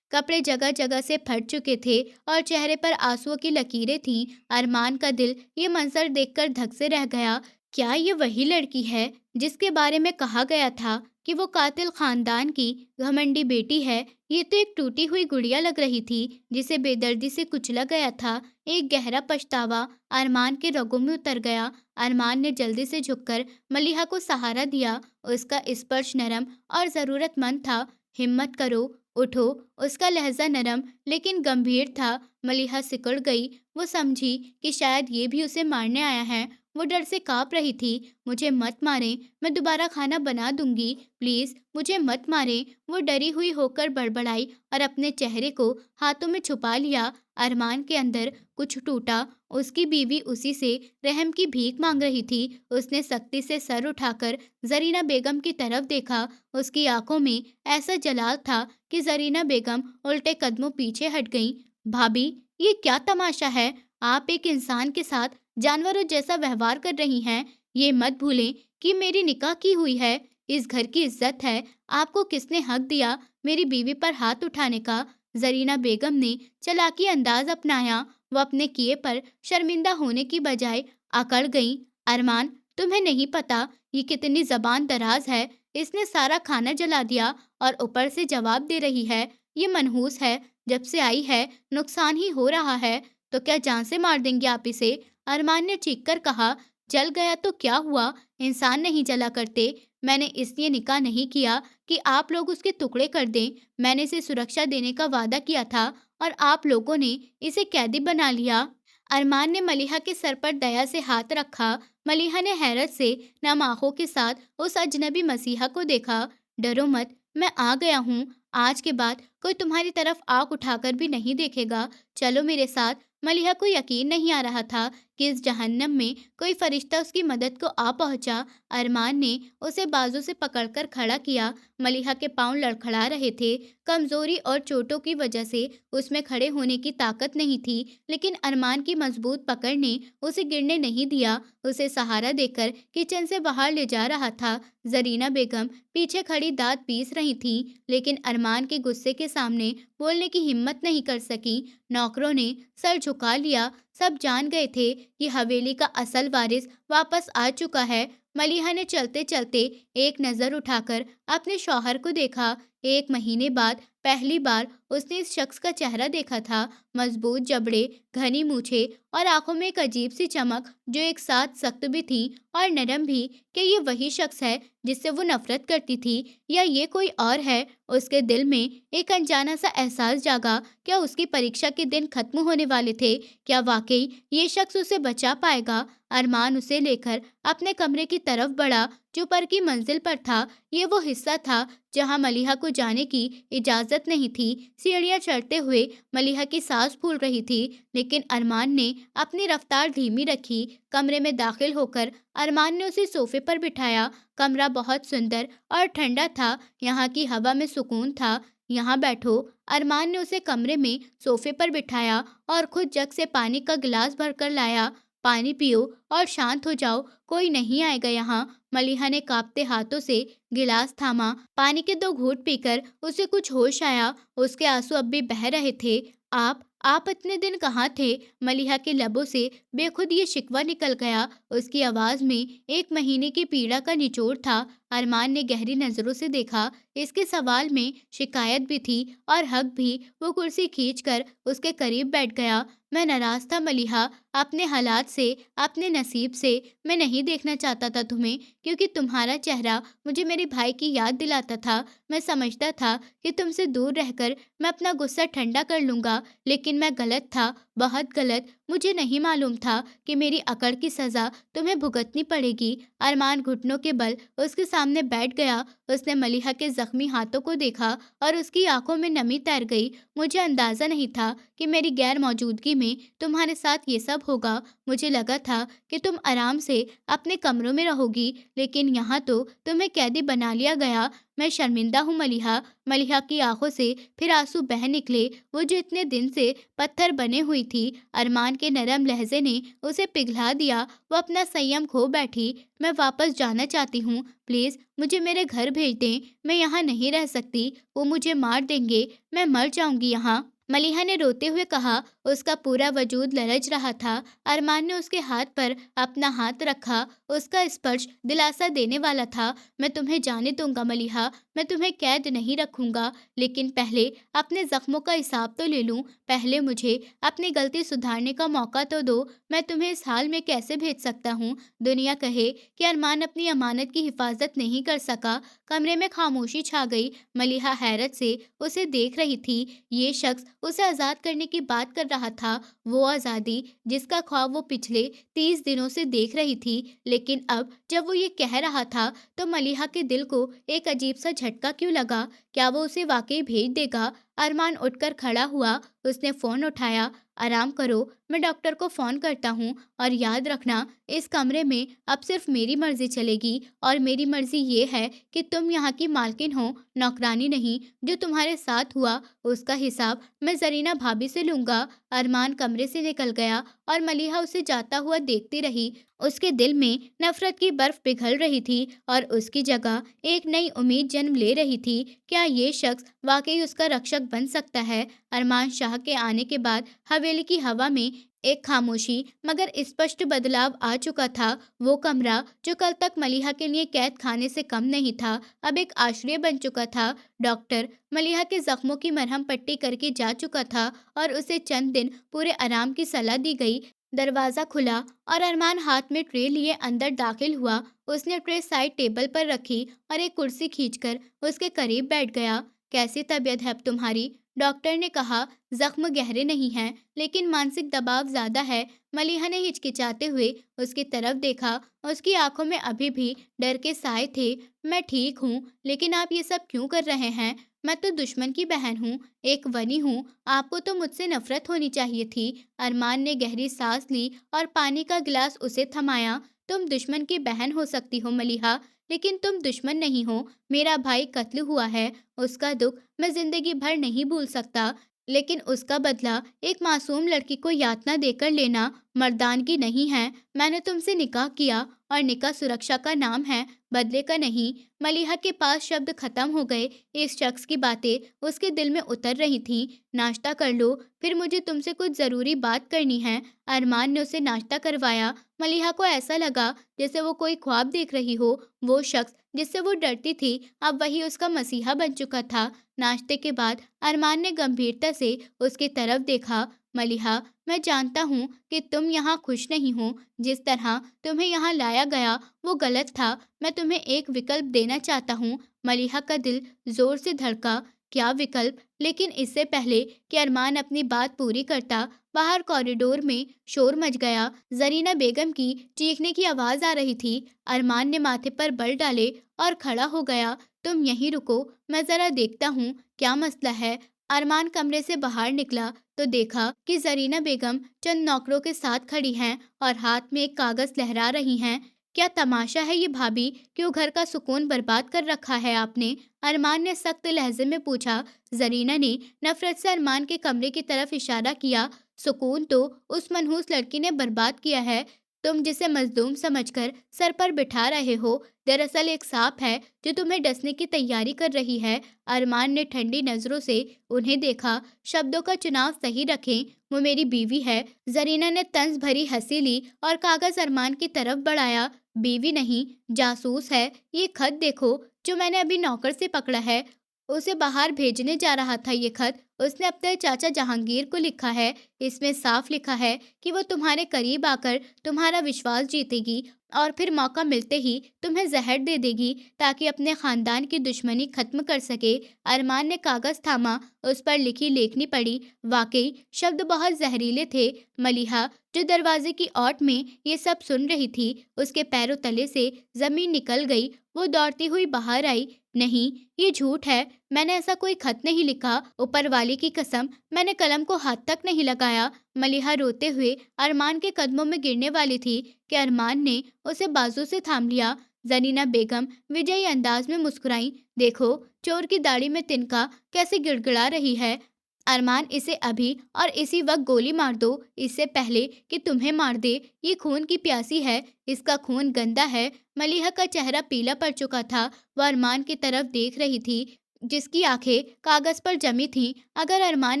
कपड़े जगह जगह से फट चुके थे और चेहरे पर आंसुओं की लकीरें थीं। अरमान का दिल ये मंजर देखकर धक से रह गया। क्या ये वही लड़की है जिसके बारे में कहा गया था कि वो कातिल खानदान की घमंडी बेटी है? ये तो एक टूटी हुई गुड़िया लग रही थी जिसे बेदर्दी से कुचला गया था। एक गहरा पछतावा अरमान के रगों में उतर गया। अरमान ने जल्दी से झुककर मलिहा को सहारा दिया। उसका स्पर्श नरम और जरूरतमंद था। हिम्मत करो, उठो। उसका लहजा नरम लेकिन गंभीर था। मलिहा सिकुड़ गई। वो समझी कि शायद ये भी उसे मारने आया है। वो डर से कांप रही थी। मुझे मत मारें, मैं दोबारा खाना बना दूंगी, प्लीज मुझे मत मारें। वो डरी हुई होकर बड़बड़ाई और अपने चेहरे को हाथों में छुपा लिया। अरमान के अंदर कुछ टूटा। उसकी बीवी उसी से रहम की भीख मांग रही थी। उसने सख्ती से सर उठाकर जरीना बेगम की तरफ देखा। उसकी आंखों में ऐसा जलाल था कि जरीना बेगम उल्टे कदमों पीछे हट गईं। भाभी, ये क्या तमाशा है? आप एक इंसान के साथ जानवरों जैसा व्यवहार कर रही हैं। ये मत भूलें कि मेरी निकाह की हुई है। इस घर की इज्जत है। आपको किसने हक दिया मेरी बीवी पर हाथ उठाने का? जरीना बेगम ने चालाकी अंदाज अपनाया। वो अपने किए पर शर्मिंदा होने की बजाय अकड़ गईं। अरमान, तुम्हें नहीं पता ये कितनी जबान दराज है। इसने सारा खाना जला दिया और ऊपर से जवाब दे रही है। ये मनहूस है। जब से आई है नुकसान ही हो रहा है। तो क्या जान से मार देंगे आप इसे? अरमान ने चीखकर कहा। जल गया तो क्या हुआ? इंसान नहीं जला करते। मैंने इसलिए निकाह नहीं किया कि आप लोग उसके टुकड़े कर दें। मैंने इसे सुरक्षा देने का वादा किया था और आप लोगों ने इसे कैदी बना लिया। अरमान ने मलिहा के सर पर दया से हाथ रखा। मलिहा ने हैरत से नम आंखों के साथ उस अजनबी मसीहा को देखा। डरो मत, मैं आ गया हूँ। आज के बाद कोई तुम्हारी तरफ आंख उठाकर भी नहीं देखेगा। चलो मेरे साथ। मलिहा को यकीन नहीं आ रहा था कि इस जहन्नम में कोई फरिश्ता उसकी मदद को आ पहुंचा। अरमान ने उसे बाजू से पकड़कर खड़ा किया। मलिहा के पांव लड़खड़ा रहे थे। कमजोरी और चोटों की वजह से उसमें खड़े होने की ताकत नहीं थी, लेकिन अरमान की मजबूत पकड़ ने उसे गिरने नहीं दिया। उसे सहारा देकर किचन से बाहर ले जा रहा था। जरीना बेगम पीछे खड़ी दांत पीस रही थी, लेकिन अरमान के गुस्से के सामने बोलने की हिम्मत नहीं कर सकी। नौकरों ने सर झुका लिया। सब जान गए थे कि हवेली का असल वारिस वापस आ चुका है। मलिहा ने चलते चलते एक नज़र उठाकर अपने शौहर को देखा। 1 महीने बाद पहली बार उसने इस शख्स का चेहरा देखा था। मजबूत जबड़े, घनी मूछें और आंखों में एक अजीब सी चमक जो एक साथ सख्त भी थी और नरम भी। कि ये वही शख्स है जिससे वो नफरत करती थी, या ये कोई और है? उसके दिल में एक अनजाना सा एहसास जागा। क्या उसकी परीक्षा के दिन खत्म होने वाले थे? क्या वाकई ये शख्स उसे बचा पाएगा? अरमान उसे लेकर अपने कमरे की तरफ बढ़ा, जो पर की मंजिल पर था। ये वो हिस्सा था जहां मलिहा को जाने की इजाजत नहीं थी। सीढ़ियां चढ़ते हुए मलिहा की सांस फूल रही थी, लेकिन अरमान ने अपनी रफ्तार धीमी रखी। कमरे में दाखिल होकर अरमान ने उसे सोफे पर बिठाया। कमरा बहुत सुंदर और ठंडा था। यहाँ की हवा में सुकून था। यहाँ बैठो। अरमान ने उसे कमरे में सोफे पर बिठाया और खुद जग से पानी का गिलास भरकर लाया। पानी पियो और शांत हो जाओ, कोई नहीं आएगा यहाँ। मलिहा ने कांपते हाथों से गिलास थामा। पानी के 2 घूंट पीकर उसे कुछ होश आया। उसके आंसू अब भी बह रहे थे। आप इतने दिन कहाँ थे? मलिहा के लबों से बेखुद ये शिकवा निकल गया। उसकी आवाज में 1 महीने की पीड़ा का निचोड़ था। अरमान ने गहरी नजरों से देखा। इसके सवाल में शिकायत भी थी और हक भी। वो कुर्सी खींचकर उसके करीब बैठ गया। मैं नाराज था मलिहा, अपने हालात से, अपने नसीब से। मैं नहीं देखना चाहता था तुम्हें, क्योंकि तुम्हारा चेहरा मुझे मेरे भाई की याद दिलाता था। मैं समझता था कि तुमसे दूर रहकर मैं अपना गुस्सा ठंडा कर लूंगा, लेकिन मैं गलत था, बहुत गलत। मुझे नहीं मालूम था कि मेरी अकड़ की सजा तुम्हें भुगतनी पड़ेगी। अरमान घुटनों के बल उसके सामने बैठ गया। उसने मलिहा के जख्मी हाथों को देखा और उसकी आंखों में नमी तैर गई। मुझे अंदाजा नहीं था कि मेरी गैर मौजूदगी में तुम्हारे साथ ये सब होगा। मुझे लगा था कि तुम आराम से अपने कमरों में रहोगी, लेकिन यहाँ तो तुम्हें कैदी बना लिया गया। मैं शर्मिंदा हूँ मलिहा। मलिहा की आंखों से फिर आंसू बह निकले, वो जो इतने दिन से पत्थर बने हुई थी। अरमान के नरम लहजे ने उसे पिघला दिया। वो अपना संयम खो बैठी। मैं वापस जाना चाहती हूँ, प्लीज मुझे मेरे घर भेज दें। मैं यहाँ नहीं रह सकती, वो मुझे मार देंगे, मैं मर जाऊंगी यहाँ। मलिहा ने रोते हुए कहा। उसका पूरा वजूद लरज रहा था। अरमान ने उसके हाथ पर अपना हाथ रखा। उसका स्पर्श दिलासा देने वाला था। मैं तुम्हें जाने दूंगा मलिहा, मैं तुम्हें कैद नहीं रखूंगा, लेकिन पहले अपने जख्मों का हिसाब तो ले लूं। पहले मुझे अपनी गलती सुधारने का मौका तो दो। मैं तुम्हें इस हाल में कैसे भेज सकता हूँ? दुनिया कहे कि अरमान अपनी अमानत की हिफाजत नहीं कर सका। कमरे में खामोशी छा गई। मलिहा हैरत से उसे देख रही थी। ये शख्स उसे आज़ाद करने की बात कर रहा था, वो आज़ादी जिसका ख्वाब वो पिछले 30 दिनों से देख रही थी। लेकिन अब जब वो ये कह रहा था, तो मलिहा के दिल को एक अजीब सा झटका क्यों लगा। क्या वो उसे वाकई भेज देगा? अरमान उठकर खड़ा हुआ। उसने फ़ोन उठाया। आराम करो, मैं डॉक्टर को फ़ोन करता हूँ। और याद रखना, इस कमरे में अब सिर्फ मेरी मर्जी चलेगी, और मेरी मर्जी ये है कि तुम यहाँ की मालकिन हो, नौकरानी नहीं। जो तुम्हारे साथ हुआ उसका हिसाब मैं जरीना भाभी से लूंगा। अरमान कमरे से निकल गया और मलिहा उसे जाता हुआ देखती रही। उसके दिल में नफरत की बर्फ पिघल रही थी और उसकी जगह एक नई उम्मीद जन्म ले रही थी। क्या ये शख्स वाकई उसका रक्षक बन सकता है? अरमान शाह के आने के बाद हवेली की हवा में एक खामोशी मगर स्पष्ट बदलाव आ चुका था। वो कमरा जो कल तक मलिहा के लिए कैद खाने से कम नहीं था, अब एक आश्रय बन चुका था। डॉक्टर मलिहा के जख्मों की मरहम पट्टी करके जा चुका था और उसे चंद दिन पूरे आराम की सलाह दी गई। दरवाजा खुला और अरमान हाथ में ट्रे लिए अंदर दाखिल हुआ। उसने ट्रे साइड टेबल पर रखी और एक कुर्सी खींचकर उसके करीब बैठ गया। कैसी तबीयत है अब तुम्हारी? डॉक्टर ने कहा। जख्म गहरे नहीं हैं, लेकिन मानसिक दबाव ज्यादा है। मलिहा ने हिचकिचाते हुए उसकी तरफ देखा। उसकी आंखों में अभी भी डर के साए थे। मैं ठीक हूँ, लेकिन आप ये सब क्यों कर रहे हैं? मैं तो दुश्मन की बहन हूँ, एक वनी हूँ। आपको तो मुझसे नफरत होनी चाहिए थी। अरमान ने गहरी सांस ली और पानी का गिलास उसे थमाया। तुम दुश्मन की बहन हो सकती हो मलिहा, लेकिन तुम दुश्मन नहीं हो। मेरा भाई कत्ल हुआ है, उसका दुख मैं जिंदगी भर नहीं भूल सकता, लेकिन उसका बदला एक मासूम लड़की को यातना देकर लेना मर्दानगी नहीं है। मैंने तुमसे निकाह किया और निकाह सुरक्षा का नाम है, बदले का नहीं। मलिहा के पास शब्द खत्म हो गए। इस शख्स की बातें उसके दिल में उतर रही थीं। नाश्ता कर लो, फिर मुझे तुमसे कुछ जरूरी बात करनी है। अरमान ने उसे नाश्ता करवाया। मलिहा को ऐसा लगा जैसे वो कोई ख्वाब देख रही हो। वो शख्स जिससे वो डरती थी, अब वही उसका मसीहा बन चुका था। नाश्ते के बाद अरमान ने गंभीरता से उसकी तरफ देखा। मलिहा, मैं जानता हूँ कि तुम यहाँ खुश नहीं हो। जिस तरह तुम्हें यहाँ लाया गया वो गलत था। मैं तुम्हें एक विकल्प देना चाहता हूँ। मलिहा का दिल जोर से धड़का। क्या विकल्प? लेकिन इससे पहले कि अरमान अपनी बात पूरी करता, बाहर कॉरिडोर में शोर मच गया। जरीना बेगम की चीखने की आवाज आ रही थी। अरमान ने माथे पर बल डाले और खड़ा हो गया। तुम यहीं रुको, मैं जरा देखता हूँ क्या मसला है। अरमान कमरे से बाहर निकला तो देखा कि जरीना बेगम चंद नौकरों के साथ खड़ी हैं और हाथ में एक कागज लहरा रही हैं। क्या तमाशा है ये भाभी, क्यों घर का सुकून बर्बाद कर रखा है आपने? अरमान ने सख्त लहजे में पूछा। जरीना ने नफरत से अरमान के कमरे की तरफ इशारा किया। सुकून तो उस मनहूस लड़की ने बर्बाद किया है, तुम जिसे मजलूम समझकर सर पर बिठा रहे हो, दरअसल एक सांप है जो तुम्हें डसने की तैयारी कर रही है। अरमान ने ठंडी नजरों से उन्हें देखा। शब्दों का चुनाव सही रखें, वो मेरी बीवी है। जरीना ने तंज भरी हंसी ली और कागज अरमान की तरफ बढ़ाया। बीवी नहीं, जासूस है। ये खत देखो जो मैंने अभी नौकर से पकड़ा है। उसे बाहर भेजने जा रहा था ये खत। उसने अपने चाचा जहांगीर को लिखा है। इसमें साफ लिखा है कि वो तुम्हारे करीब आकर तुम्हारा विश्वास जीतेगी और फिर मौका मिलते ही तुम्हें जहर दे देगी ताकि अपने खानदान की दुश्मनी खत्म कर सके। अरमान ने कागज थामा, उस पर लिखी लेखनी पढ़ी। वाकई शब्द बहुत जहरीले थे। मलिहा जो दरवाजे की ओट में ये सब सुन रही थी, उसके पैरों तले से जमीन निकल गई। वो दौड़ती हुई बाहर आई। नहीं, ये झूठ है, मैंने ऐसा कोई खत नहीं लिखा। ऊपर वाले की कसम, मैंने कलम को हाथ तक नहीं लगाया। मलिहा रोते हुए अरमान के कदमों में गिरने वाली थी कि अरमान ने उसे बाजू से थाम लिया। जनीना बेगम विजयी अंदाज में मुस्कुराई। देखो, चोर की दाढ़ी में तिनका कैसे गिड़गिड़ा रही है। अरमान, इसे अभी और इसी वक्त गोली मार दो, इससे पहले कि तुम्हें मार दे। ये खून की प्यासी है, इसका खून गंदा है। मलिहा का चेहरा पीला पड़ चुका था। वह अरमान की तरफ देख रही थी, जिसकी आंखें कागज पर जमी थीं। अगर अरमान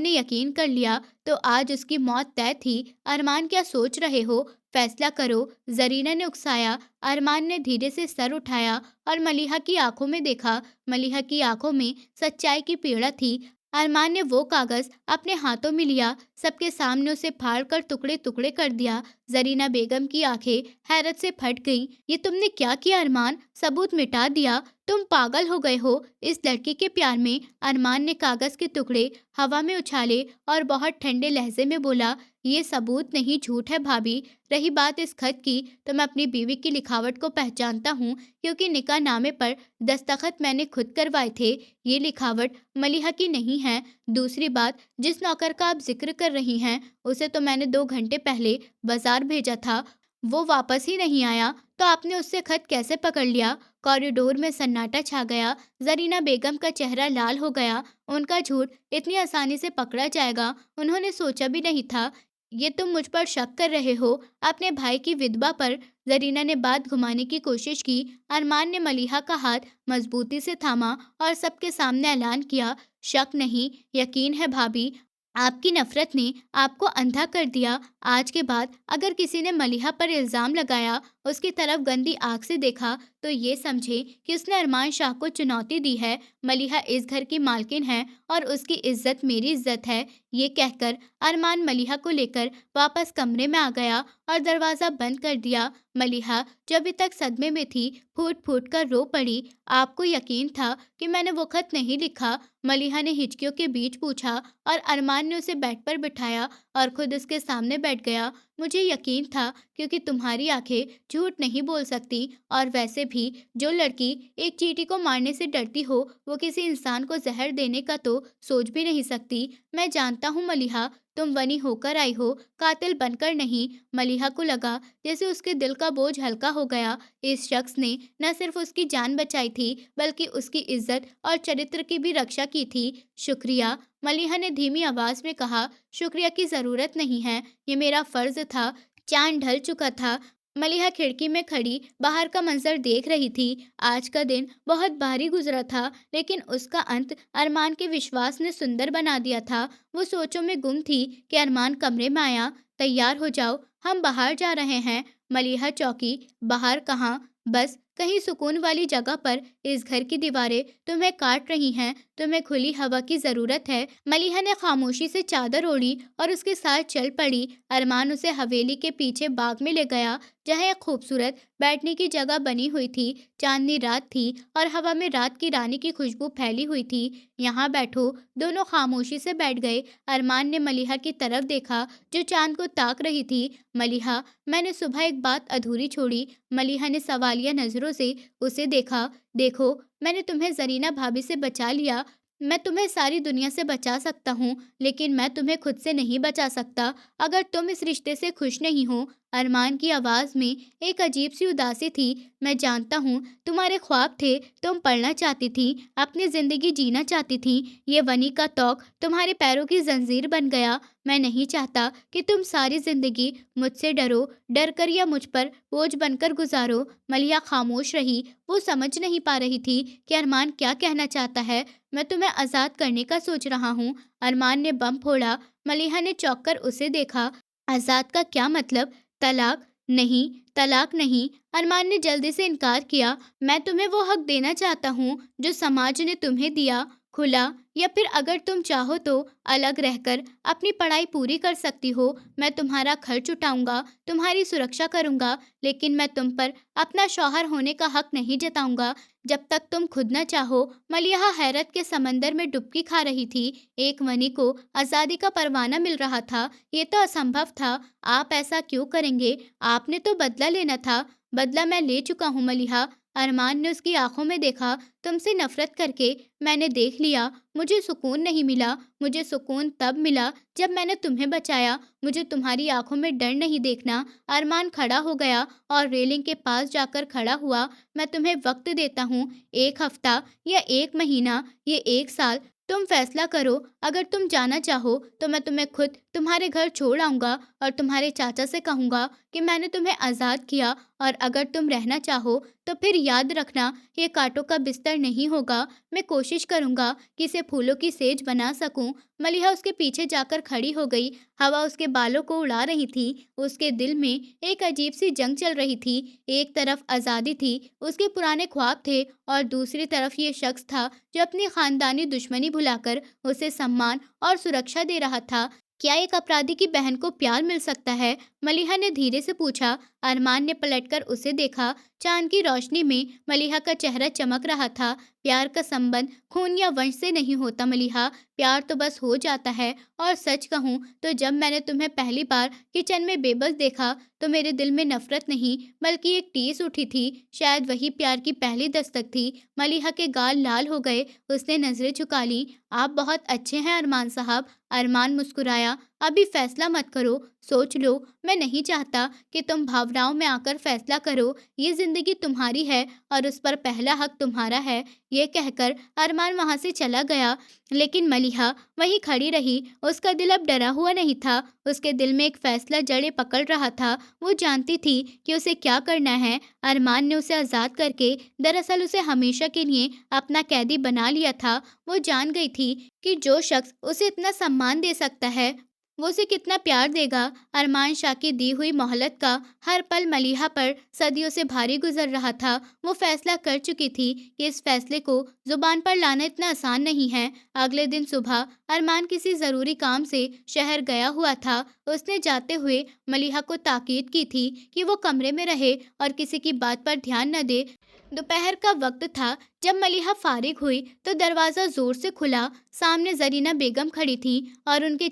ने यकीन कर लिया तो आज उसकी मौत तय थी। अरमान, क्या सोच रहे हो? फैसला करो, जरीना ने उकसाया। अरमान ने धीरे से सर उठाया और मलिहा की आंखों में देखा। मलिहा की आंखों में सच्चाई की पीड़ा थी। अरमान ने वो कागज अपने हाथों में लिया, सबके सामने उसे फाड़ कर टुकड़े टुकड़े कर दिया। जरीना बेगम की आंखें हैरत से फट गईं। ये तुमने क्या किया अरमान? सबूत मिटा दिया? तुम पागल हो गए हो इस लड़की के प्यार में? अरमान ने कागज के टुकड़े हवा में उछाले और बहुत ठंडे लहजे में बोला, ये सबूत नहीं, झूठ है भाभी। रही बात इस खत की, तो मैं अपनी बीवी की लिखावट को पहचानता हूँ, क्योंकि निकाह नामे पर दस्तखत मैंने खुद करवाए थे। ये लिखावट मलिहा की नहीं है। दूसरी बात, जिस नौकर का आप जिक्र कर रही हैं, उसे तो मैंने 2 घंटे पहले बाजार भेजा था। वो वापस ही नहीं आया, तो आपने उससे खत कैसे पकड़ लिया? कॉरिडोर में सन्नाटा छा गया। जरीना बेगम का चेहरा लाल हो गया। उनका झूठ इतनी आसानी से पकड़ा जाएगा, उन्होंने सोचा भी नहीं था। ये तुम मुझ पर शक कर रहे हो, अपने भाई की विधवा पर? जरीना ने बात घुमाने की कोशिश की। अरमान ने मलिहा का हाथ मजबूती से थामा और सबके सामने ऐलान किया, शक नहीं, यकीन है भाभी। आपकी नफरत ने आपको अंधा कर दिया। आज के बाद अगर किसी ने मलिहा पर इल्जाम लगाया, उसकी तरफ गंदी आंख से देखा, तो ये समझे कि उसने अरमान शाह को चुनौती दी है। मलिहा इस घर की मालकिन है और उसकी इज्जत मेरी इज्जत है। ये कहकर अरमान मलिहा को लेकर वापस कमरे में आ गया और दरवाजा बंद कर दिया। मलिहा जो अभी तक सदमे में थी, फूट फूट कर रो पड़ी। आपको यकीन था कि मैंने वो खत नहीं लिखा? मलिहा ने हिचकियों के बीच पूछा और अरमान ने उसे बेड पर बिठाया और खुद उसके सामने बैठ गया। मुझे यकीन था, क्योंकि तुम्हारी आंखें झूठ नहीं बोल सकती, और वैसे भी जो लड़की एक चींटी को मारने से डरती हो, वो किसी इंसान को जहर देने का तो सोच भी नहीं सकती। मैं जानता हूँ मलिहा, तुम बनी होकर आई हो, कातिल बनकर नहीं। मलिहा को लगा जैसे उसके दिल का बोझ हल्का हो गया। इस शख्स ने न सिर्फ उसकी जान बचाई थी, बल्कि उसकी इज्जत और चरित्र की भी रक्षा की थी। शुक्रिया, मलिहा ने धीमी आवाज में कहा। शुक्रिया की जरूरत नहीं है, ये मेरा फर्ज था। चांद ढल चुका था। मलिहा खिड़की में खड़ी बाहर का मंजर देख रही थी। आज का दिन बहुत भारी गुजरा था, लेकिन उसका अंत अरमान के विश्वास ने सुंदर बना दिया था। वो सोचों में गुम थी कि अरमान कमरे में आया। तैयार हो जाओ, हम बाहर जा रहे हैं। मलिहा चौंकी। बाहर कहाँ? बस कहीं सुकून वाली जगह पर। इस घर की दीवारें तुम्हें काट रही हैं, तुम्हें खुली हवा की जरूरत है। मलिहा ने खामोशी से चादर ओढ़ी और उसके साथ चल पड़ी। अरमान उसे हवेली के पीछे बाग में ले गया, जहाँ एक खूबसूरत बैठने की जगह बनी हुई थी। चांदनी रात थी और हवा में रात की रानी की खुशबू फैली हुई थी। यहाँ बैठो। दोनों खामोशी से बैठ गए। अरमान ने मलिहा की तरफ देखा, जो चांद को ताक रही थी। मलिहा, मैंने सुबह एक बात अधूरी छोड़ी। मलिहा ने सवालिया नजरों से उसे देखा। देखो, मैंने तुम्हें जरीना भाभी से बचा लिया। मैं तुम्हें सारी दुनिया से बचा सकता हूँ, लेकिन मैं तुम्हें खुद से नहीं बचा सकता। अगर तुम इस रिश्ते से खुश नहीं हो, अरमान की आवाज़ में एक अजीब सी उदासी थी। मैं जानता हूँ तुम्हारे ख्वाब थे, तुम पढ़ना चाहती थी, अपनी ज़िंदगी जीना चाहती थी। ये वनी का तौक तुम्हारे पैरों की जंजीर बन गया। मैं नहीं चाहता कि तुम सारी ज़िंदगी मुझसे डरो, डर कर या मुझ पर बोझ बनकर गुजारो। मलिया खामोश रही। वो समझ नहीं पा रही थी कि अरमान क्या कहना चाहता है। मैं तुम्हें आज़ाद करने का सोच रहा हूँ। अरमान ने बम फोड़ा। मलिहा ने चौंक कर उसे देखा। आज़ाद का क्या मतलब? तलाक? नहीं, तलाक नहीं। अरमान ने जल्दी से इनकार किया। मैं तुम्हें वो हक देना चाहता हूँ जो समाज ने तुम्हें दिया, खुला, या फिर अगर तुम चाहो तो अलग रहकर अपनी पढ़ाई पूरी कर सकती हो। मैं तुम्हारा खर्च उठाऊंगा, तुम्हारी सुरक्षा करूंगा, लेकिन मैं तुम पर अपना शौहर होने का हक नहीं जताऊंगा जब तक तुम खुद न चाहो। मलिहा हैरत के समंदर में डुबकी खा रही थी। एक वनी को आज़ादी का परवाना मिल रहा था। ये तो असंभव था। आप ऐसा क्यों करेंगे? आपने तो बदला लेना था। बदला मैं ले चुका हूँ मलिहा। अरमान ने उसकी आंखों में देखा। तुमसे नफरत करके मैंने देख लिया। मुझे सुकून नहीं मिला। मुझे सुकून तब मिला जब मैंने तुम्हें बचाया। मुझे तुम्हारी आंखों में डर नहीं देखना। अरमान खड़ा हो गया और रेलिंग के पास जाकर खड़ा हुआ। मैं तुम्हें वक्त देता हूँ, 1 हफ्ता या 1 महीना, ये 1 साल। तुम फैसला करो। अगर तुम जाना चाहो तो मैं तुम्हें खुद तुम्हारे घर छोड़ आऊंगा और तुम्हारे चाचा से कहूंगा कि मैंने तुम्हें आज़ाद किया। और अगर तुम रहना चाहो तो फिर याद रखना, ये कांटों का बिस्तर नहीं होगा। मैं कोशिश करूंगा कि इसे फूलों की सेज बना सकूं। मलिहा उसके पीछे जाकर खड़ी हो गई। हवा उसके बालों को उड़ा रही थी। उसके दिल में एक अजीब सी जंग चल रही थी। एक तरफ आज़ादी थी, उसके पुराने ख्वाब थे, और दूसरी तरफ ये शख्स था जो अपनी खानदानी दुश्मनी भुलाकर उसे सम्मान और सुरक्षा दे रहा था। क्या एक अपराधी की बहन को प्यार मिल सकता है? मलिहा ने धीरे से पूछा। अरमान ने पलटकर उसे देखा। चांद की रोशनी में मलिहा का चेहरा चमक रहा था। प्यार का संबंध खून या वंश से नहीं होता मलिहा। प्यार तो बस हो जाता है। और सच कहूँ तो जब मैंने तुम्हें पहली बार किचन में बेबस देखा तो मेरे दिल में नफरत नहीं बल्कि एक टीस उठी थी। शायद वही प्यार की पहली दस्तक थी। मलिहा के गाल लाल हो गए। उसने नजरें झुका ली। आप बहुत अच्छे हैं अरमान साहब। अरमान मुस्कुराया। अभी फैसला मत करो, सोच लो। मैं नहीं चाहता कि तुम भावनाओं में आकर फैसला करो। ये जिंदगी तुम्हारी है और उस पर पहला हक तुम्हारा है। ये कहकर अरमान वहां से चला गया। लेकिन मलिहा वहीं खड़ी रही। उसका दिल अब डरा हुआ नहीं था। उसके दिल में एक फैसला जड़ें पकड़ रहा था। वो जानती थी कि उसे क्या करना है। अरमान ने उसे आज़ाद करके दरअसल उसे हमेशा के लिए अपना कैदी बना लिया था। वो जान गई थी कि जो शख्स उसे इतना सम्मान दे सकता है वो उसे कितना प्यार देगा। अरमान शाह की दी हुई मोहलत का हर पल मलिहा पर सदियों से भारी गुजर रहा था। वो फैसला कर चुकी थी कि इस फैसले को जुबान पर लाना इतना आसान नहीं है। अगले दिन सुबह अरमान किसी ज़रूरी काम से शहर गया हुआ था। उसने जाते हुए मलिहा को ताकीद की थी कि वो कमरे में रहे और किसी की बात पर ध्यान न दे। दोपहर का वक्त था। जब मलिहा फारिग हुई तो दरवाज़ा ज़ोर से खुला। सामने जरीना बेगम खड़ी थी और उनके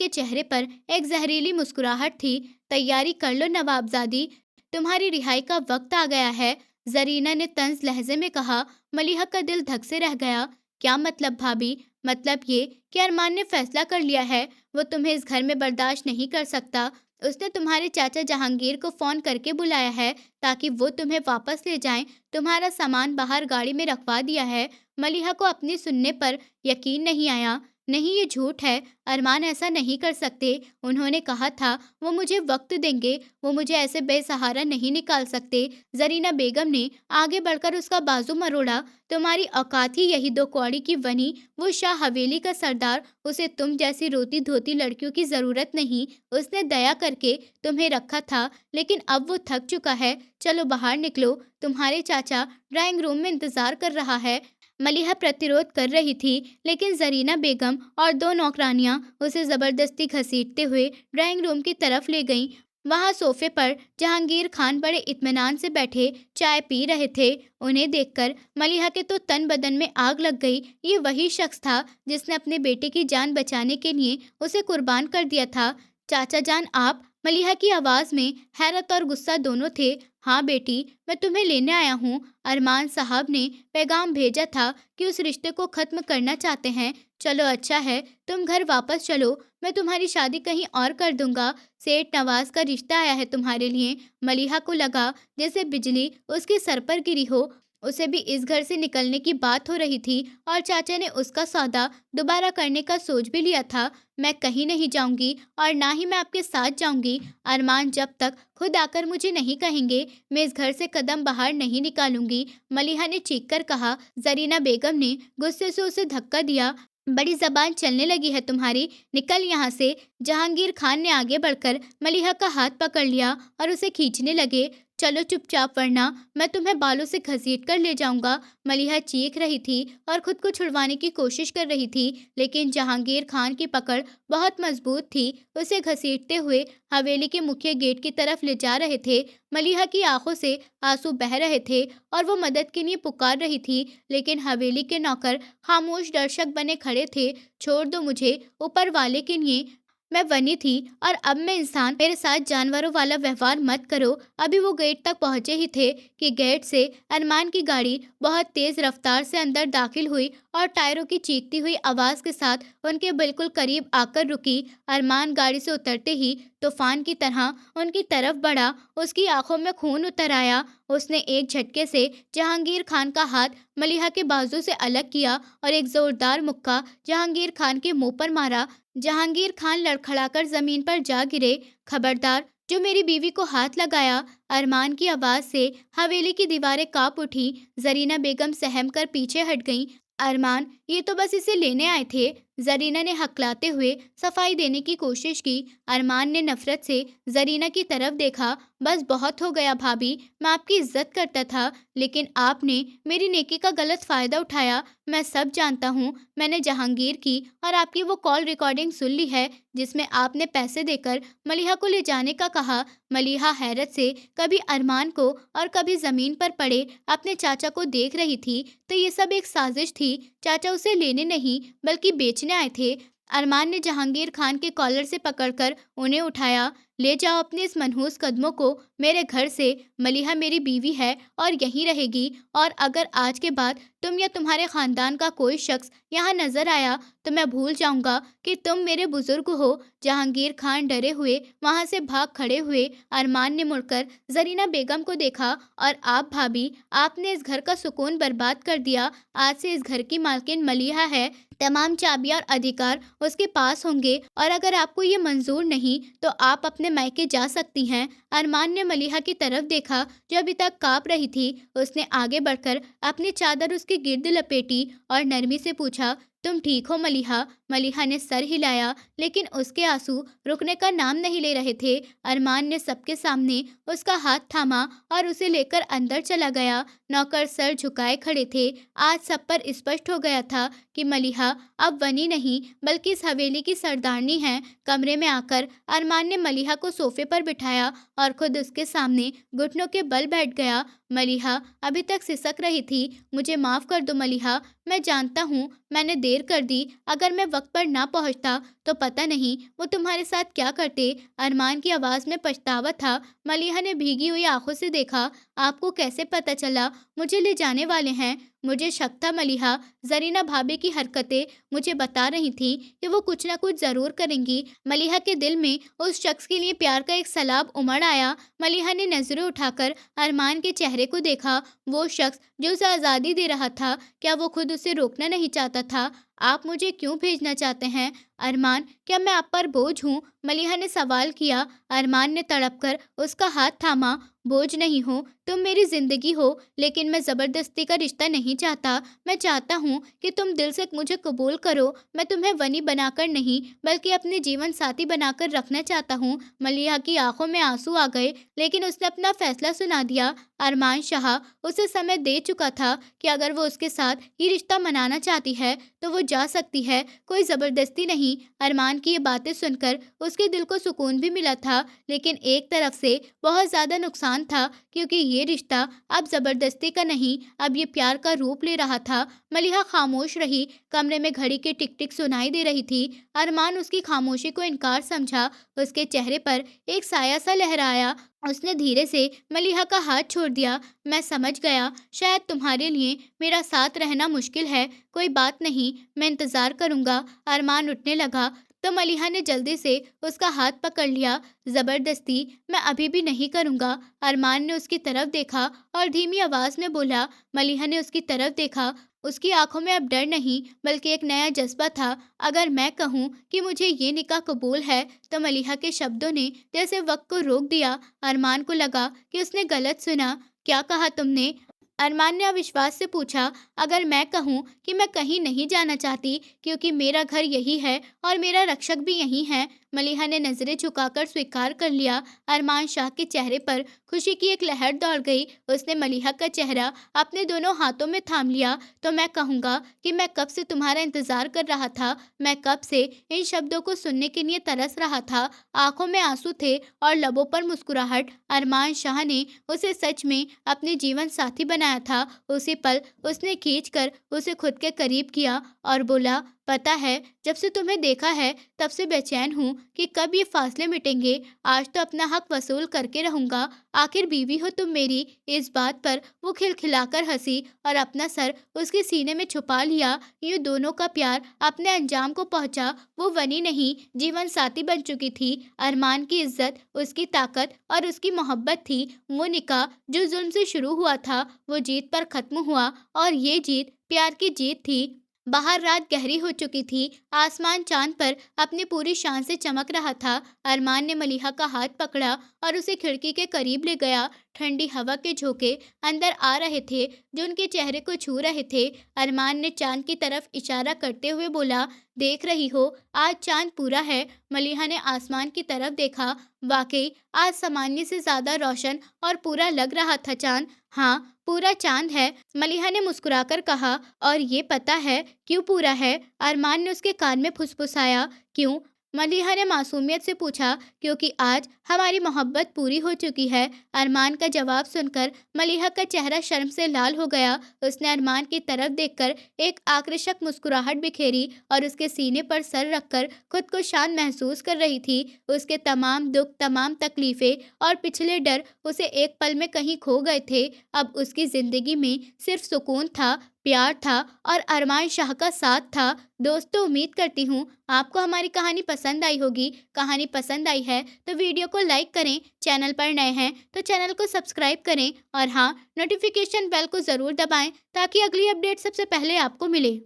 चेहरे पर एक जहरीली मुस्कुराहट थी। तैयारी कर लो नवाबजादी, तुम्हारी रिहाई का वक्त आ गया है, जरीना ने तंज लहजे में कहा। मलिहा का दिल धक से रह गया। क्या मतलब भाभी? मतलब ये कि अरमान ने फैसला कर लिया है। वो तुम्हें इस घर में बर्दाश्त नहीं कर सकता। उसने तुम्हारे चाचा जहांगीर को फोन करके बुलाया है ताकि वो तुम्हें वापस ले जाएं। तुम्हारा सामान बाहर गाड़ी में रखवा दिया है। मलिहा को अपने सुनने पर यकीन नहीं आया। नहीं, ये झूठ है। अरमान ऐसा नहीं कर सकते। उन्होंने कहा था वो मुझे वक्त देंगे। वो मुझे ऐसे बेसहारा नहीं निकाल सकते। जरीना बेगम ने आगे बढ़कर उसका बाजू मरोड़ा। तुम्हारी औकात ही यही 2 कौड़ी की वनी, वो शाह हवेली का सरदार, उसे तुम जैसी रोती धोती लड़कियों की जरूरत नहीं। उसने दया करके तुम्हें रखा था, लेकिन अब वो थक चुका है। चलो बाहर निकलो, तुम्हारे चाचा ड्राइंग रूम में इंतजार कर रहा है। मलिहा प्रतिरोध कर रही थी, लेकिन जरीना बेगम और 2 नौकरानियां उसे जबरदस्ती घसीटते हुए ड्राइंग रूम की तरफ ले गईं। वहां सोफे पर जहांगीर खान बड़े इत्मीनान से बैठे चाय पी रहे थे। उन्हें देखकर मलिहा के तो तन बदन में आग लग गई। ये वही शख्स था जिसने अपने बेटे की जान बचाने के लिए उसे कुर्बान कर दिया था। चाचा जान आप? मलिहा की आवाज में हैरत और गुस्सा दोनों थे। हाँ बेटी, मैं तुम्हें लेने आया हूँ। अरमान साहब ने पैगाम भेजा था कि उस रिश्ते को खत्म करना चाहते हैं। चलो अच्छा है, तुम घर वापस चलो, मैं तुम्हारी शादी कहीं और कर दूंगा। सेठ नवाज का रिश्ता आया है तुम्हारे लिए। मलिहा को लगा जैसे बिजली उसके सर पर गिरी हो। उसे भी इस घर से निकलने की बात हो रही थी और चाचा ने उसका सौदा दोबारा करने का सोच भी लिया था। मैं कहीं नहीं जाऊंगी और ना ही मैं आपके साथ जाऊंगी। अरमान जब तक खुद आकर मुझे नहीं कहेंगे, मैं इस घर से कदम बाहर नहीं निकालूंगी। मलिहा ने चीख कर कहा। जरीना बेगम ने गुस्से से उसे धक्का दिया। बड़ी जबान चलने लगी है तुम्हारी, निकल यहाँ से। जहांगीर खान ने आगे बढ़कर मलिहा का हाथ पकड़ लिया और उसे खींचने लगे। चलो चुपचाप, वरना मैं तुम्हें बालों से घसीट कर ले जाऊंगा। मलिहा चीख रही थी और खुद को छुड़वाने की कोशिश कर रही थी, लेकिन जहांगीर खान की पकड़ बहुत मजबूत थी। उसे घसीटते हुए हवेली के मुख्य गेट की तरफ ले जा रहे थे। मलिहा की आंखों से आंसू बह रहे थे और वो मदद के लिए पुकार रही थी, लेकिन हवेली के नौकर खामोश दर्शक बने खड़े थे। छोड़ दो मुझे, ऊपर वाले के लिए मैं बनी थी और अब मैं इंसान, मेरे साथ जानवरों वाला व्यवहार मत करो। अभी वो गेट तक पहुंचे ही थे कि गेट से अरमान की गाड़ी बहुत तेज रफ्तार से अंदर दाखिल हुई और टायरों की चीखती हुई आवाज के साथ उनके बिल्कुल करीब आकर रुकी। अरमान गाड़ी से उतरते ही तूफान की तरह उनकी तरफ बढ़ा। उसकी आंखों में खून उतर आया। उसने एक झटके से जहांगीर खान का हाथ मलिहा के बाजू से अलग किया और एक जोरदार मुक्का जहांगीर खान के मुंह पर मारा। जहांगीर खान लड़खड़ाकर जमीन पर जा गिरे। खबरदार, जो मेरी बीवी को हाथ लगाया। अरमान की आवाज से हवेली की दीवारें कांप उठी। जरीना बेगम सहम कर पीछे हट गईं। अरमान, ये तो बस इसे लेने आए थे। जरीना ने हकलाते हुए सफाई देने की कोशिश की। अरमान ने नफरत से जरीना की तरफ देखा। बस बहुत हो गया भाभी, मैं आपकी इज्जत करता था, लेकिन आपने मेरी नेकी का गलत फायदा उठाया। मैं सब जानता हूँ। मैंने जहांगीर की और आपकी वो कॉल रिकॉर्डिंग सुन ली है जिसमें आपने पैसे देकर मलिहा को ले जाने का कहा। मलिहा हैरत से कभी अरमान को और कभी जमीन पर पड़े अपने चाचा को देख रही थी। तो ये सब एक साजिश थी। चाचा उसे लेने नहीं बल्कि बेचने आए थे। अरमान ने जहांगीर खान के कॉलर से पकड़कर उन्हें उठाया। ले जाओ अपने इस मनहूस कदमों को मेरे घर से। मलिहा मेरी बीवी है और यहीं रहेगी, और अगर आज के बाद तुम या तुम्हारे खानदान का कोई शख्स यहाँ नजर आया तो मैं भूल जाऊंगा कि तुम मेरे बुजुर्ग हो। जहांगीर खान डरे हुए वहां से भाग खड़े हुए। अरमान ने मुड़कर जरीना बेगम को देखा। और आप भाभी, आपने इस घर का सुकून बर्बाद कर दिया। आज से इस घर की मालकिन मलिहा है। तमाम चाबियां और अधिकार उसके पास होंगे, और अगर आपको ये मंजूर नहीं तो आप अपने मायके जा सकती हैं। अरमान ने मलिहा की तरफ देखा जो अभी तक कांप रही थी। उसने आगे बढ़कर अपनी चादर उसके गिर्द लपेटी और नरमी से पूछा, तुम ठीक हो मलिहा? मलिहा ने सर हिलाया, लेकिन उसके आंसू रुकने का नाम नहीं ले रहे थे। अरमान ने सबके सामने उसका हाथ थामा और उसे लेकर अंदर चला गया। नौकर सर झुकाए खड़े थे। आज सब पर स्पष्ट हो गया था कि मलिहा अब वनी नहीं बल्कि इस हवेली की सरदारनी है। कमरे में आकर अरमान ने मलिहा को सोफे पर बिठाया और खुद उसके सामने घुटनों के बल बैठ गया। मलिहा अभी तक सिसक रही थी। मुझे माफ कर दो मलिहा, मैं जानता हूँ मैंने देर कर दी। अगर मैं वक्त पर ना पहुँचता तो पता नहीं वो तुम्हारे साथ क्या करते। अरमान की आवाज़ में पछतावा था। मलिहा ने भीगी हुई आंखों से देखा। आपको कैसे पता चला मुझे ले जाने वाले हैं? मुझे शक था मलिहा। जरीना भाभी की हरकतें मुझे बता रही थीं कि वो कुछ ना कुछ जरूर करेंगी। मलिहा के दिल में उस शख्स के लिए प्यार का एक सैलाब उमड़ आया। मलिहा ने नजरें उठाकर अरमान के चेहरे को देखा। वो शख्स जो उसे आज़ादी दे रहा था, क्या वो खुद उसे रोकना नहीं चाहता था? आप मुझे क्यों भेजना चाहते हैं अरमान? क्या मैं आप पर बोझ हूँ? मलिहा ने सवाल किया। अरमान ने तड़प कर उसका हाथ थामा। बोझ नहीं हो, तुम मेरी जिंदगी हो, लेकिन मैं जबरदस्ती का रिश्ता नहीं चाहता। मैं चाहता हूँ कि तुम दिल से मुझे कबूल करो। मैं तुम्हें वनी बनाकर नहीं बल्कि अपने जीवन साथी बनाकर रखना चाहता हूँ। मलिहा की आंखों में आंसू आ गए, लेकिन उसने अपना फैसला सुना दिया। अरमान शाह उसे समय दे चुका था कि अगर वो उसके साथ ये रिश्ता मनाना चाहती है तो वो जा सकती है, कोई जबरदस्ती नहीं। अरमान की ये बातें सुनकर उसके दिल को सुकून भी मिला था, लेकिन एक तरफ से बहुत ज्यादा नुकसान था, क्योंकि ये रिश्ता अब जबरदस्ती का नहीं, अब ये प्यार का रूप ले रहा था। मलिहा खामोश रही। कमरे में घड़ी की टिक टिक सुनाई दे रही थी। अरमान उसकी खामोशी को इनकार समझा। उसके चेहरे पर एक साया सा लहराया उसने धीरे से मलिहा का हाथ छोड़ दिया। मैं समझ गया, शायद तुम्हारे लिए मेरा साथ रहना मुश्किल है। कोई बात नहीं, मैं इंतजार करूंगा। अरमान उठने लगा तो मलिहा ने जल्दी से उसका हाथ पकड़ लिया। जबरदस्ती मैं अभी भी नहीं करूंगा। अरमान ने उसकी तरफ देखा और धीमी आवाज में बोला। मलिहा ने उसकी तरफ देखा। उसकी आंखों में अब डर नहीं बल्कि एक नया जज्बा था। अगर मैं कहूँ कि मुझे ये निकाह कबूल है, तो मलिहा के शब्दों ने जैसे वक्त को रोक दिया। अरमान को लगा कि उसने गलत सुना। क्या कहा तुमने? अरमान ने अविश्वास से पूछा। अगर मैं कहूँ कि मैं कहीं नहीं जाना चाहती क्योंकि मेरा घर यही है और मेरा रक्षक भी यही है। मलिहा ने नजरें झुकाकर स्वीकार कर लिया। अरमान शाह के चेहरे पर खुशी की एक लहर दौड़ गई। उसने मलिहा का चेहरा अपने दोनों हाथों में थाम लिया। तो मैं कहूँगा कि मैं कब से तुम्हारा इंतजार कर रहा था। मैं कब से इन शब्दों को सुनने के लिए तरस रहा था। आंखों में आंसू थे और लबों पर मुस्कुराहट। अरमान शाह ने उसे सच में अपने जीवन साथी बनाया था। उसी पल उसने खींचकर उसे खुद के करीब किया और बोला, पता है, जब से तुम्हें देखा है तब से बेचैन हूँ कि कब ये फासले मिटेंगे। आज तो अपना हक वसूल करके रहूंगा। आखिर बीवी हो तुम मेरी। इस बात पर वो खिलखिलाकर हंसी और अपना सर उसके सीने में छुपा लिया। यूं दोनों का प्यार अपने अंजाम को पहुंचा। वो वनी नहीं, जीवन साथी बन चुकी थी। अरमान की इज्जत, उसकी ताकत और उसकी मोहब्बत थी। वो निकाह जो जुल्म से शुरू हुआ था, वो जीत पर खत्म हुआ और ये जीत प्यार की जीत थी। बाहर रात गहरी हो चुकी थी। आसमान चांद पर अपनी पूरी शान से चमक रहा था। अरमान ने मलिहा का हाथ पकड़ा और उसे खिड़की के करीब ले गया। ठंडी हवा के झोंके अंदर आ रहे थे जो उनके चेहरे को छू रहे थे। अरमान ने चांद की तरफ इशारा करते हुए बोला, देख रही हो, आज चांद पूरा है। मलिहा ने आसमान की तरफ देखा। वाकई आज सामान्य से ज्यादा रोशन और पूरा लग रहा था चांद। हाँ, पूरा चांद है, मलिहा ने मुस्कुराकर कहा। और ये पता है क्यों पूरा है? अरमान ने उसके कान में फुसफुसाया। क्यों? मलिहा ने मासूमियत से पूछा। क्योंकि आज हमारी मोहब्बत पूरी हो चुकी है। अरमान का जवाब सुनकर मलिहा का चेहरा शर्म से लाल हो गया। उसने अरमान की तरफ देखकर एक आकर्षक मुस्कुराहट बिखेरी और उसके सीने पर सर रखकर खुद को शांत महसूस कर रही थी। उसके तमाम दुख, तमाम तकलीफें और पिछले डर उसे एक पल में कहीं खो गए थे। अब उसकी जिंदगी में सिर्फ सुकून था, प्यार था और अरमान शाह का साथ था। दोस्तों, उम्मीद करती हूँ आपको हमारी कहानी पसंद आई होगी। कहानी पसंद आई है तो वीडियो को लाइक करें। चैनल पर नए हैं तो चैनल को सब्सक्राइब करें और हाँ, नोटिफिकेशन बेल को ज़रूर दबाएं ताकि अगली अपडेट सबसे पहले आपको मिले।